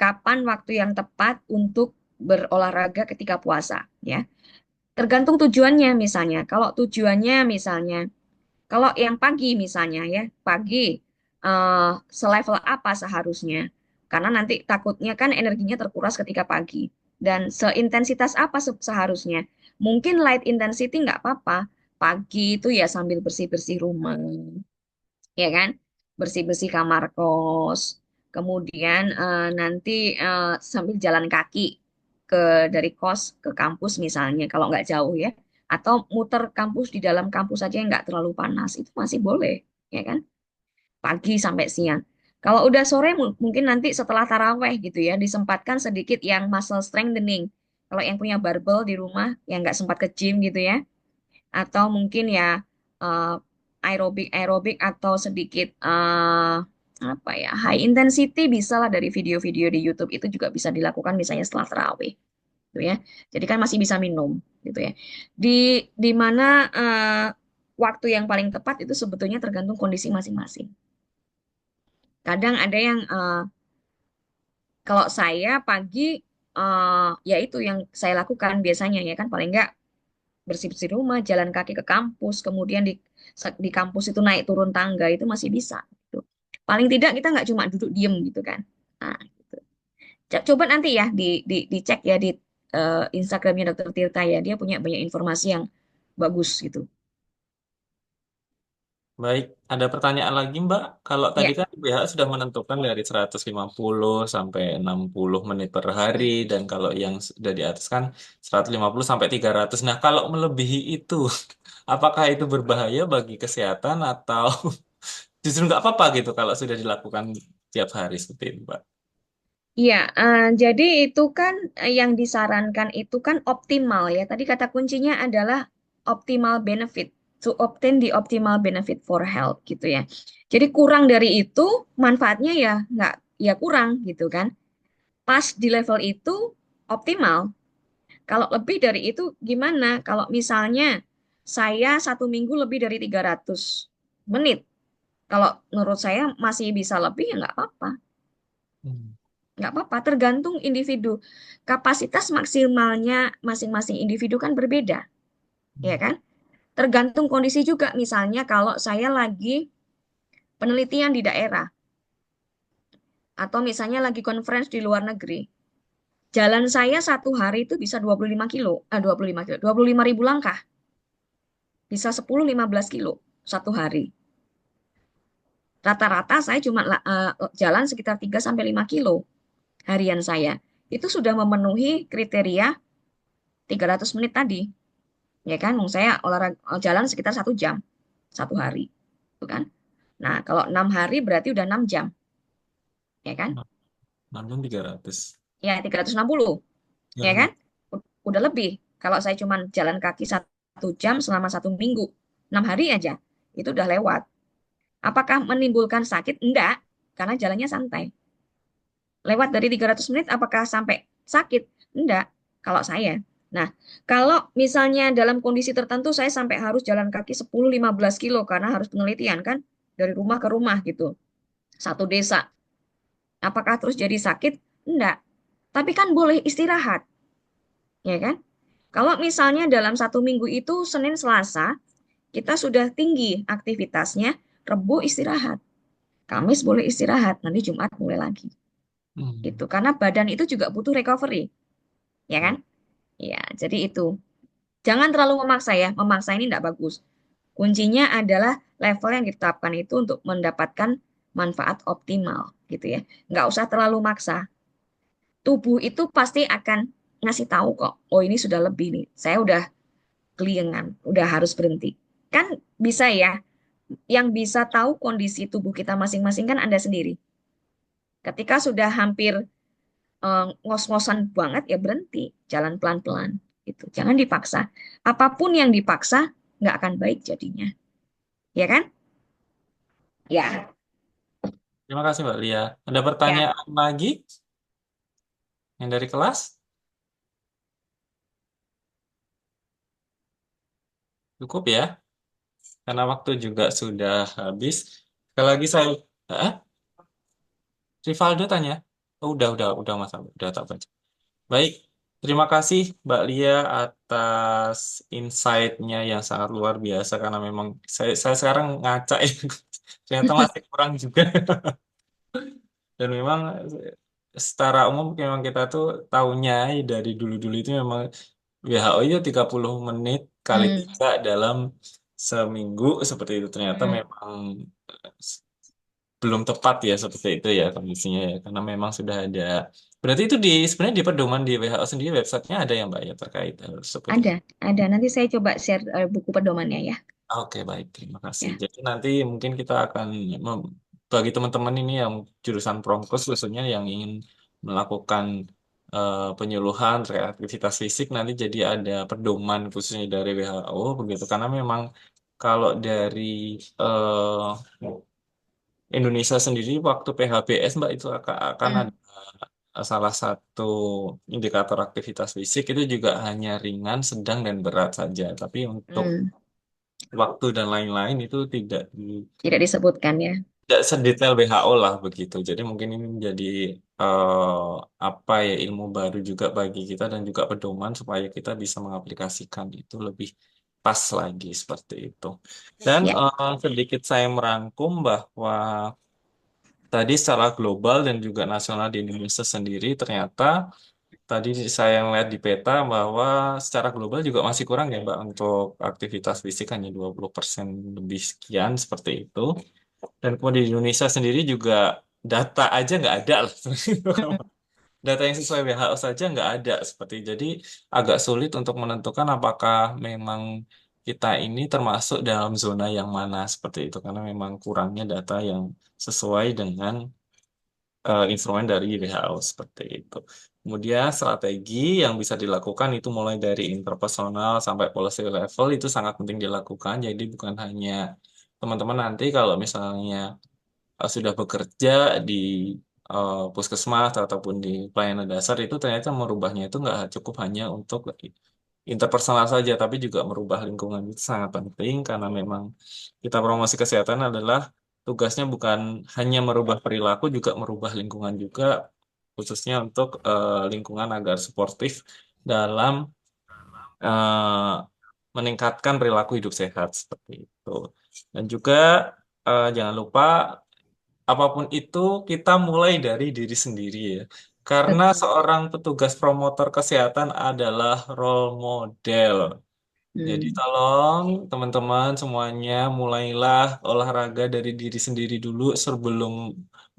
kapan waktu yang tepat untuk berolahraga ketika puasa ya. Tergantung tujuannya misalnya. Kalau tujuannya misalnya kalau yang pagi misalnya ya, pagi selevel apa seharusnya? Karena nanti takutnya kan energinya terkuras ketika pagi. Dan seintensitas apa seharusnya? Mungkin light intensity nggak apa-apa, pagi itu ya sambil bersih-bersih rumah, ya kan? Bersih-bersih kamar kos. Kemudian nanti sambil jalan kaki ke dari kos ke kampus misalnya, kalau nggak jauh ya. Atau muter kampus di dalam kampus aja yang nggak terlalu panas, itu masih boleh, ya kan? Pagi sampai siang. Kalau udah sore mungkin nanti setelah taraweh gitu ya, disempatkan sedikit yang muscle strengthening. Kalau yang punya barbel di rumah, yang nggak sempat ke gym gitu ya, atau mungkin ya eh, aerobik aerobik atau sedikit apa ya high intensity bisa lah dari video-video di YouTube itu juga bisa dilakukan misalnya setelah tarawih gitu ya. Jadi kan masih bisa minum gitu ya. Di di mana waktu yang paling tepat itu sebetulnya tergantung kondisi masing-masing. Kadang ada yang kalau saya pagi ya itu yang saya lakukan biasanya ya kan paling enggak bersih-bersih rumah, jalan kaki ke kampus, kemudian di kampus itu naik turun tangga itu masih bisa. Gitu. Paling tidak kita nggak cuma duduk diem gitu kan. Nah, gitu. Coba nanti ya dicek ya di Instagramnya Dokter Tirta ya, dia punya banyak informasi yang bagus gitu. Baik, ada pertanyaan lagi Mbak. Kalau tadi Ya, kan WHO sudah menentukan dari 150 sampai 60 menit per hari dan kalau yang sudah di atas kan 150 sampai 300. Nah, kalau melebihi itu, apakah itu berbahaya bagi kesehatan atau justru nggak apa-apa gitu kalau sudah dilakukan tiap hari seperti itu, Mbak? iya. Jadi itu kan yang disarankan itu kan optimal ya. Tadi kata kuncinya adalah optimal benefit. To obtain the optimal benefit for health gitu ya. Jadi kurang dari itu manfaatnya ya nggak ya kurang gitu kan. Pas di level itu optimal. Kalau lebih dari itu gimana? Kalau misalnya saya 1 minggu lebih dari 300 menit. Kalau menurut saya masih bisa lebih ya nggak apa-apa. Hmm. Nggak apa-apa, tergantung individu. Kapasitas maksimalnya masing-masing individu kan berbeda, ya kan? Tergantung kondisi juga. Misalnya kalau saya lagi penelitian di daerah, atau misalnya lagi conference di luar negeri, jalan saya 1 hari itu bisa 25 kilo, 25 kilo, 25 ribu langkah, bisa 10-15 kilo 1 hari. Rata-rata saya cuma jalan sekitar 3-5 kilo harian saya. Itu sudah memenuhi kriteria 300 menit tadi. Ya kan, saya olahraga jalan sekitar 1 jam 1 hari, tuh kan. Nah, kalau 6 hari berarti udah 6 jam, ya kan? 6.300. Ya 360, Ya, ya kan? Udah lebih. Kalau saya cuma jalan kaki 1 jam selama 1 minggu, 6 hari aja, itu udah lewat. Apakah menimbulkan sakit? Enggak, karena jalannya santai. Lewat dari 300 menit, apakah sampai sakit? Enggak, kalau saya. Nah, kalau misalnya dalam kondisi tertentu saya sampai harus jalan kaki 10-15 kilo karena harus penelitian kan, dari rumah ke rumah gitu, satu desa. Apakah terus jadi sakit? Enggak. Tapi kan boleh istirahat, ya kan? Kalau misalnya dalam 1 minggu itu Senin Selasa, kita sudah tinggi aktivitasnya, Rebo istirahat, Kamis boleh istirahat, nanti Jumat mulai lagi. Gitu. hmm. Karena badan itu juga butuh recovery, ya kan? Ya, jadi itu. Jangan terlalu memaksa ya. Memaksa ini tidak bagus. Kuncinya adalah level yang ditetapkan itu untuk mendapatkan manfaat optimal gitu ya. Nggak usah terlalu maksa. Tubuh itu pasti akan ngasih tahu kok, oh ini sudah lebih nih. Saya udah keliengan, udah harus berhenti. Kan bisa ya, yang bisa tahu kondisi tubuh kita masing-masing kan Anda sendiri. Ketika sudah hampir ngos-ngosan banget ya berhenti, jalan pelan-pelan gitu. Jangan dipaksa. Apapun yang dipaksa nggak akan baik jadinya, ya kan? Ya, Terima kasih Mbak Lia. Ada ya. pertanyaan lagi yang dari kelas? Cukup ya, karena waktu juga sudah habis. Sekali lagi saya, eh, Rivaldo tanya. Oh, udah Mas, udah tak baca. Baik, terima kasih Mbak Lia atas insight-nya yang sangat luar biasa karena memang saya sekarang ngaca ya, ternyata masih kurang juga. Dan memang secara umum memang kita tuh taunya dari dulu-dulu itu memang WHO itu 30 menit kali Hmm, 3 dalam seminggu seperti itu. Ternyata hmm. memang eh, belum tepat ya seperti itu ya kondisinya ya. Karena memang sudah ada. Berarti itu sebenarnya di pedoman di WHO sendiri websitenya ada ya Mbak ya terkait hal seperti itu. Ada. Nanti saya coba share buku pedomannya ya. Oke, baik. Terima kasih. Ya. Jadi nanti mungkin kita akan bagi teman-teman ini yang jurusan Promkos khususnya yang ingin melakukan penyuluhan terkait aktivitas fisik nanti jadi ada pedoman khususnya dari WHO begitu. Karena memang kalau dari Indonesia sendiri waktu PHBS Mbak itu akan Hmm, ada salah satu indikator aktivitas fisik itu juga hanya ringan, sedang, dan berat saja. Tapi untuk hmm. waktu dan lain-lain itu Tidak disebutkan ya. tidak sedetail WHO lah begitu. Jadi mungkin ini menjadi eh, apa ya ilmu baru juga bagi kita dan juga pedoman supaya kita bisa mengaplikasikan itu lebih pas lagi seperti itu. Dan Ya. sedikit saya merangkum bahwa tadi secara global dan juga nasional di Indonesia sendiri ternyata tadi saya melihat di peta bahwa secara global juga masih kurang ya Mbak untuk aktivitas fisik hanya 20% lebih sekian seperti itu. Dan kemudian di Indonesia sendiri juga data aja nggak ada lah. Hmm, Data yang sesuai WHO saja nggak ada seperti jadi agak sulit untuk menentukan apakah memang kita ini termasuk dalam zona yang mana seperti itu karena memang kurangnya data yang sesuai dengan instrumen dari WHO seperti itu. Kemudian strategi yang bisa dilakukan itu mulai dari interpersonal sampai policy level itu sangat penting dilakukan. Jadi bukan hanya teman-teman nanti kalau misalnya sudah bekerja di puskesmas ataupun di pelayanan dasar itu ternyata merubahnya itu nggak cukup hanya untuk interpersonal saja, tapi juga merubah lingkungan itu sangat penting karena memang kita promosi kesehatan adalah tugasnya bukan hanya merubah perilaku, juga merubah lingkungan juga, khususnya untuk lingkungan agar suportif dalam eh, meningkatkan perilaku hidup sehat seperti itu. Dan juga jangan lupa apapun itu kita mulai dari diri sendiri ya. Karena betul. seorang petugas promotor kesehatan adalah role model. Jadi Hmm. tolong teman-teman semuanya mulailah olahraga dari diri sendiri dulu sebelum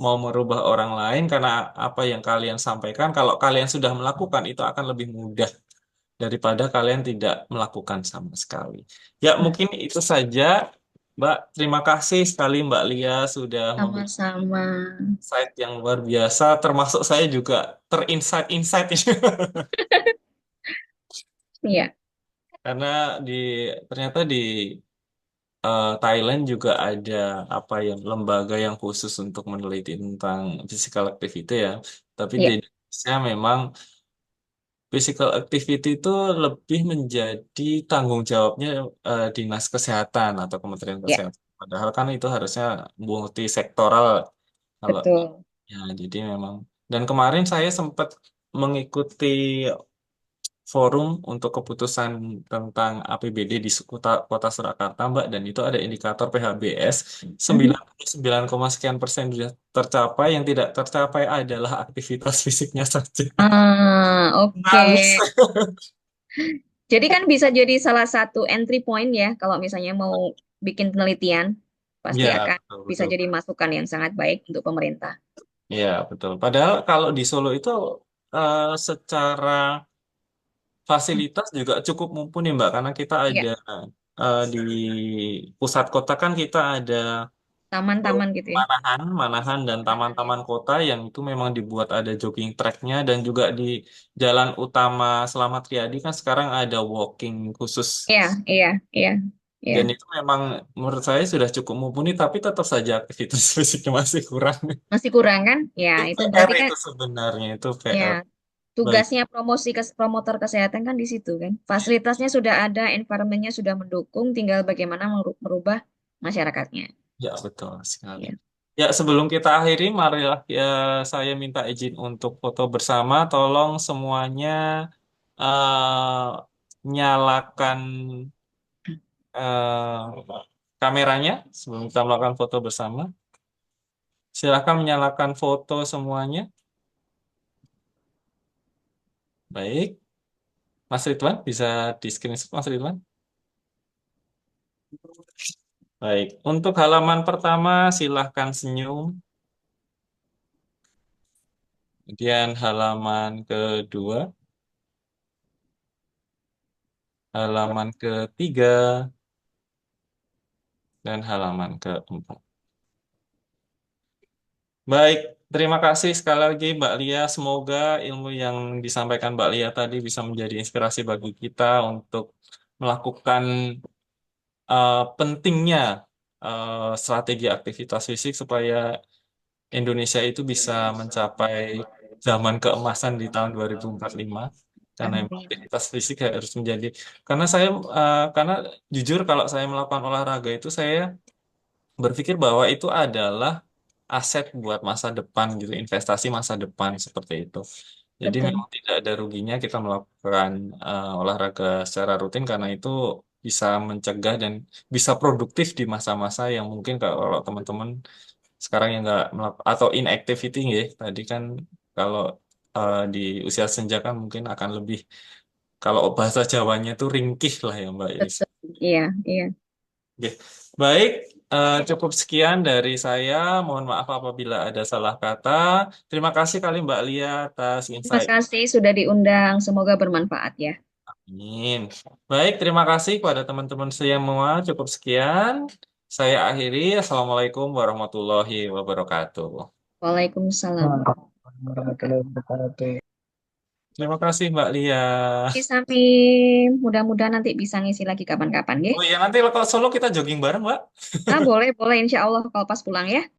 mau merubah orang lain karena apa yang kalian sampaikan kalau kalian sudah melakukan itu akan lebih mudah daripada kalian tidak melakukan sama sekali. Ya Hmm. mungkin itu saja Mbak. Terima kasih sekali Mbak Lia sudah memberikan Sama-sama. insight yang luar biasa termasuk saya juga terinsight-insight ini. Iya. Karena di ternyata di Thailand juga ada apa yang lembaga yang khusus untuk meneliti tentang physical activity ya. Tapi di Iya. Indonesia memang physical activity itu lebih menjadi tanggung jawabnya Dinas Kesehatan atau Kementerian Iya. Kesehatan. Padahal kan itu harusnya multisektoral kalau Betul. ya jadi memang dan kemarin saya sempat mengikuti forum untuk keputusan tentang APBD di kota Surakarta, Mbak, dan itu ada indikator PHBS Mhm. 99, sekian persen sudah tercapai, yang tidak tercapai adalah aktivitas fisiknya saja. Oke. Nangis. Jadi kan bisa jadi salah satu entry point ya kalau misalnya mau bikin penelitian, pasti Ya, akan betul, bisa betul. jadi masukan yang sangat baik untuk pemerintah. Ya, betul. Padahal kalau di Solo itu secara fasilitas juga cukup mumpuni, Mbak, karena kita Iya, ada di pusat kota kan kita ada taman-taman gitu ya. Manahan dan Mm-mm. taman-taman kota yang itu memang dibuat ada jogging tracknya dan juga di jalan utama Slamet Riyadi kan sekarang ada walking khusus Iya, iya, iya, iya. dan itu memang menurut saya sudah cukup mumpuni tapi tetap saja aktivitas fisiknya masih kurang. Masih kurang kan? Ya, Itu itu PR berarti kan itu sebenarnya itu ya PR bagi tugasnya promotor kesehatan kan di situ kan. Fasilitasnya sudah ada, environment-nya sudah mendukung, tinggal bagaimana merubah masyarakatnya. ya betul sekali. Ya. Ya sebelum kita akhiri marilah ya saya minta izin untuk foto bersama tolong semuanya nyalakan kameranya sebelum kita melakukan foto bersama. Silakan menyalakan foto semuanya. Baik, Mas Ridwan bisa di screenshot Mas Ridwan. Baik, untuk halaman pertama silahkan senyum. Kemudian halaman kedua, halaman ketiga, dan halaman keempat. Baik, terima kasih sekali lagi Mbak Lia. Semoga ilmu yang disampaikan Mbak Lia tadi bisa menjadi inspirasi bagi kita untuk melakukan pentingnya strategi aktivitas fisik supaya Indonesia itu bisa mencapai zaman keemasan di tahun 2045. Karena memang Amin. aktivitas fisik harus menjadi, karena jujur kalau saya melakukan olahraga itu saya berpikir bahwa itu adalah aset buat masa depan gitu, investasi masa depan seperti itu. Jadi Betul. memang tidak ada ruginya kita melakukan olahraga secara rutin karena itu bisa mencegah dan bisa produktif di masa-masa yang mungkin kalau teman-teman sekarang yang nggak atau inactivity ya tadi kan kalau di usia senja kan mungkin akan lebih, kalau bahasa Jawanya itu ringkih lah ya Mbak Elis. Betul. Iya, iya. Oke. Baik, cukup sekian dari saya. Mohon maaf apabila ada salah kata. Terima kasih kali Mbak Lia atas Terima insight. kasih sudah diundang. Semoga bermanfaat ya. Amin. Baik, terima kasih kepada teman-teman semua. Cukup sekian. Saya akhiri. Assalamualaikum warahmatullahi wabarakatuh. Waalaikumsalam. Warahmatullahi wabarakatuh. Terima kasih Mbak Lia. Oke, Sami. Mudah-mudahan nanti bisa ngisi lagi kapan-kapan ya. Oh iya, nanti kalau Solo kita jogging bareng, Mbak. Boleh, boleh. Insya Allah kalau pas pulang ya.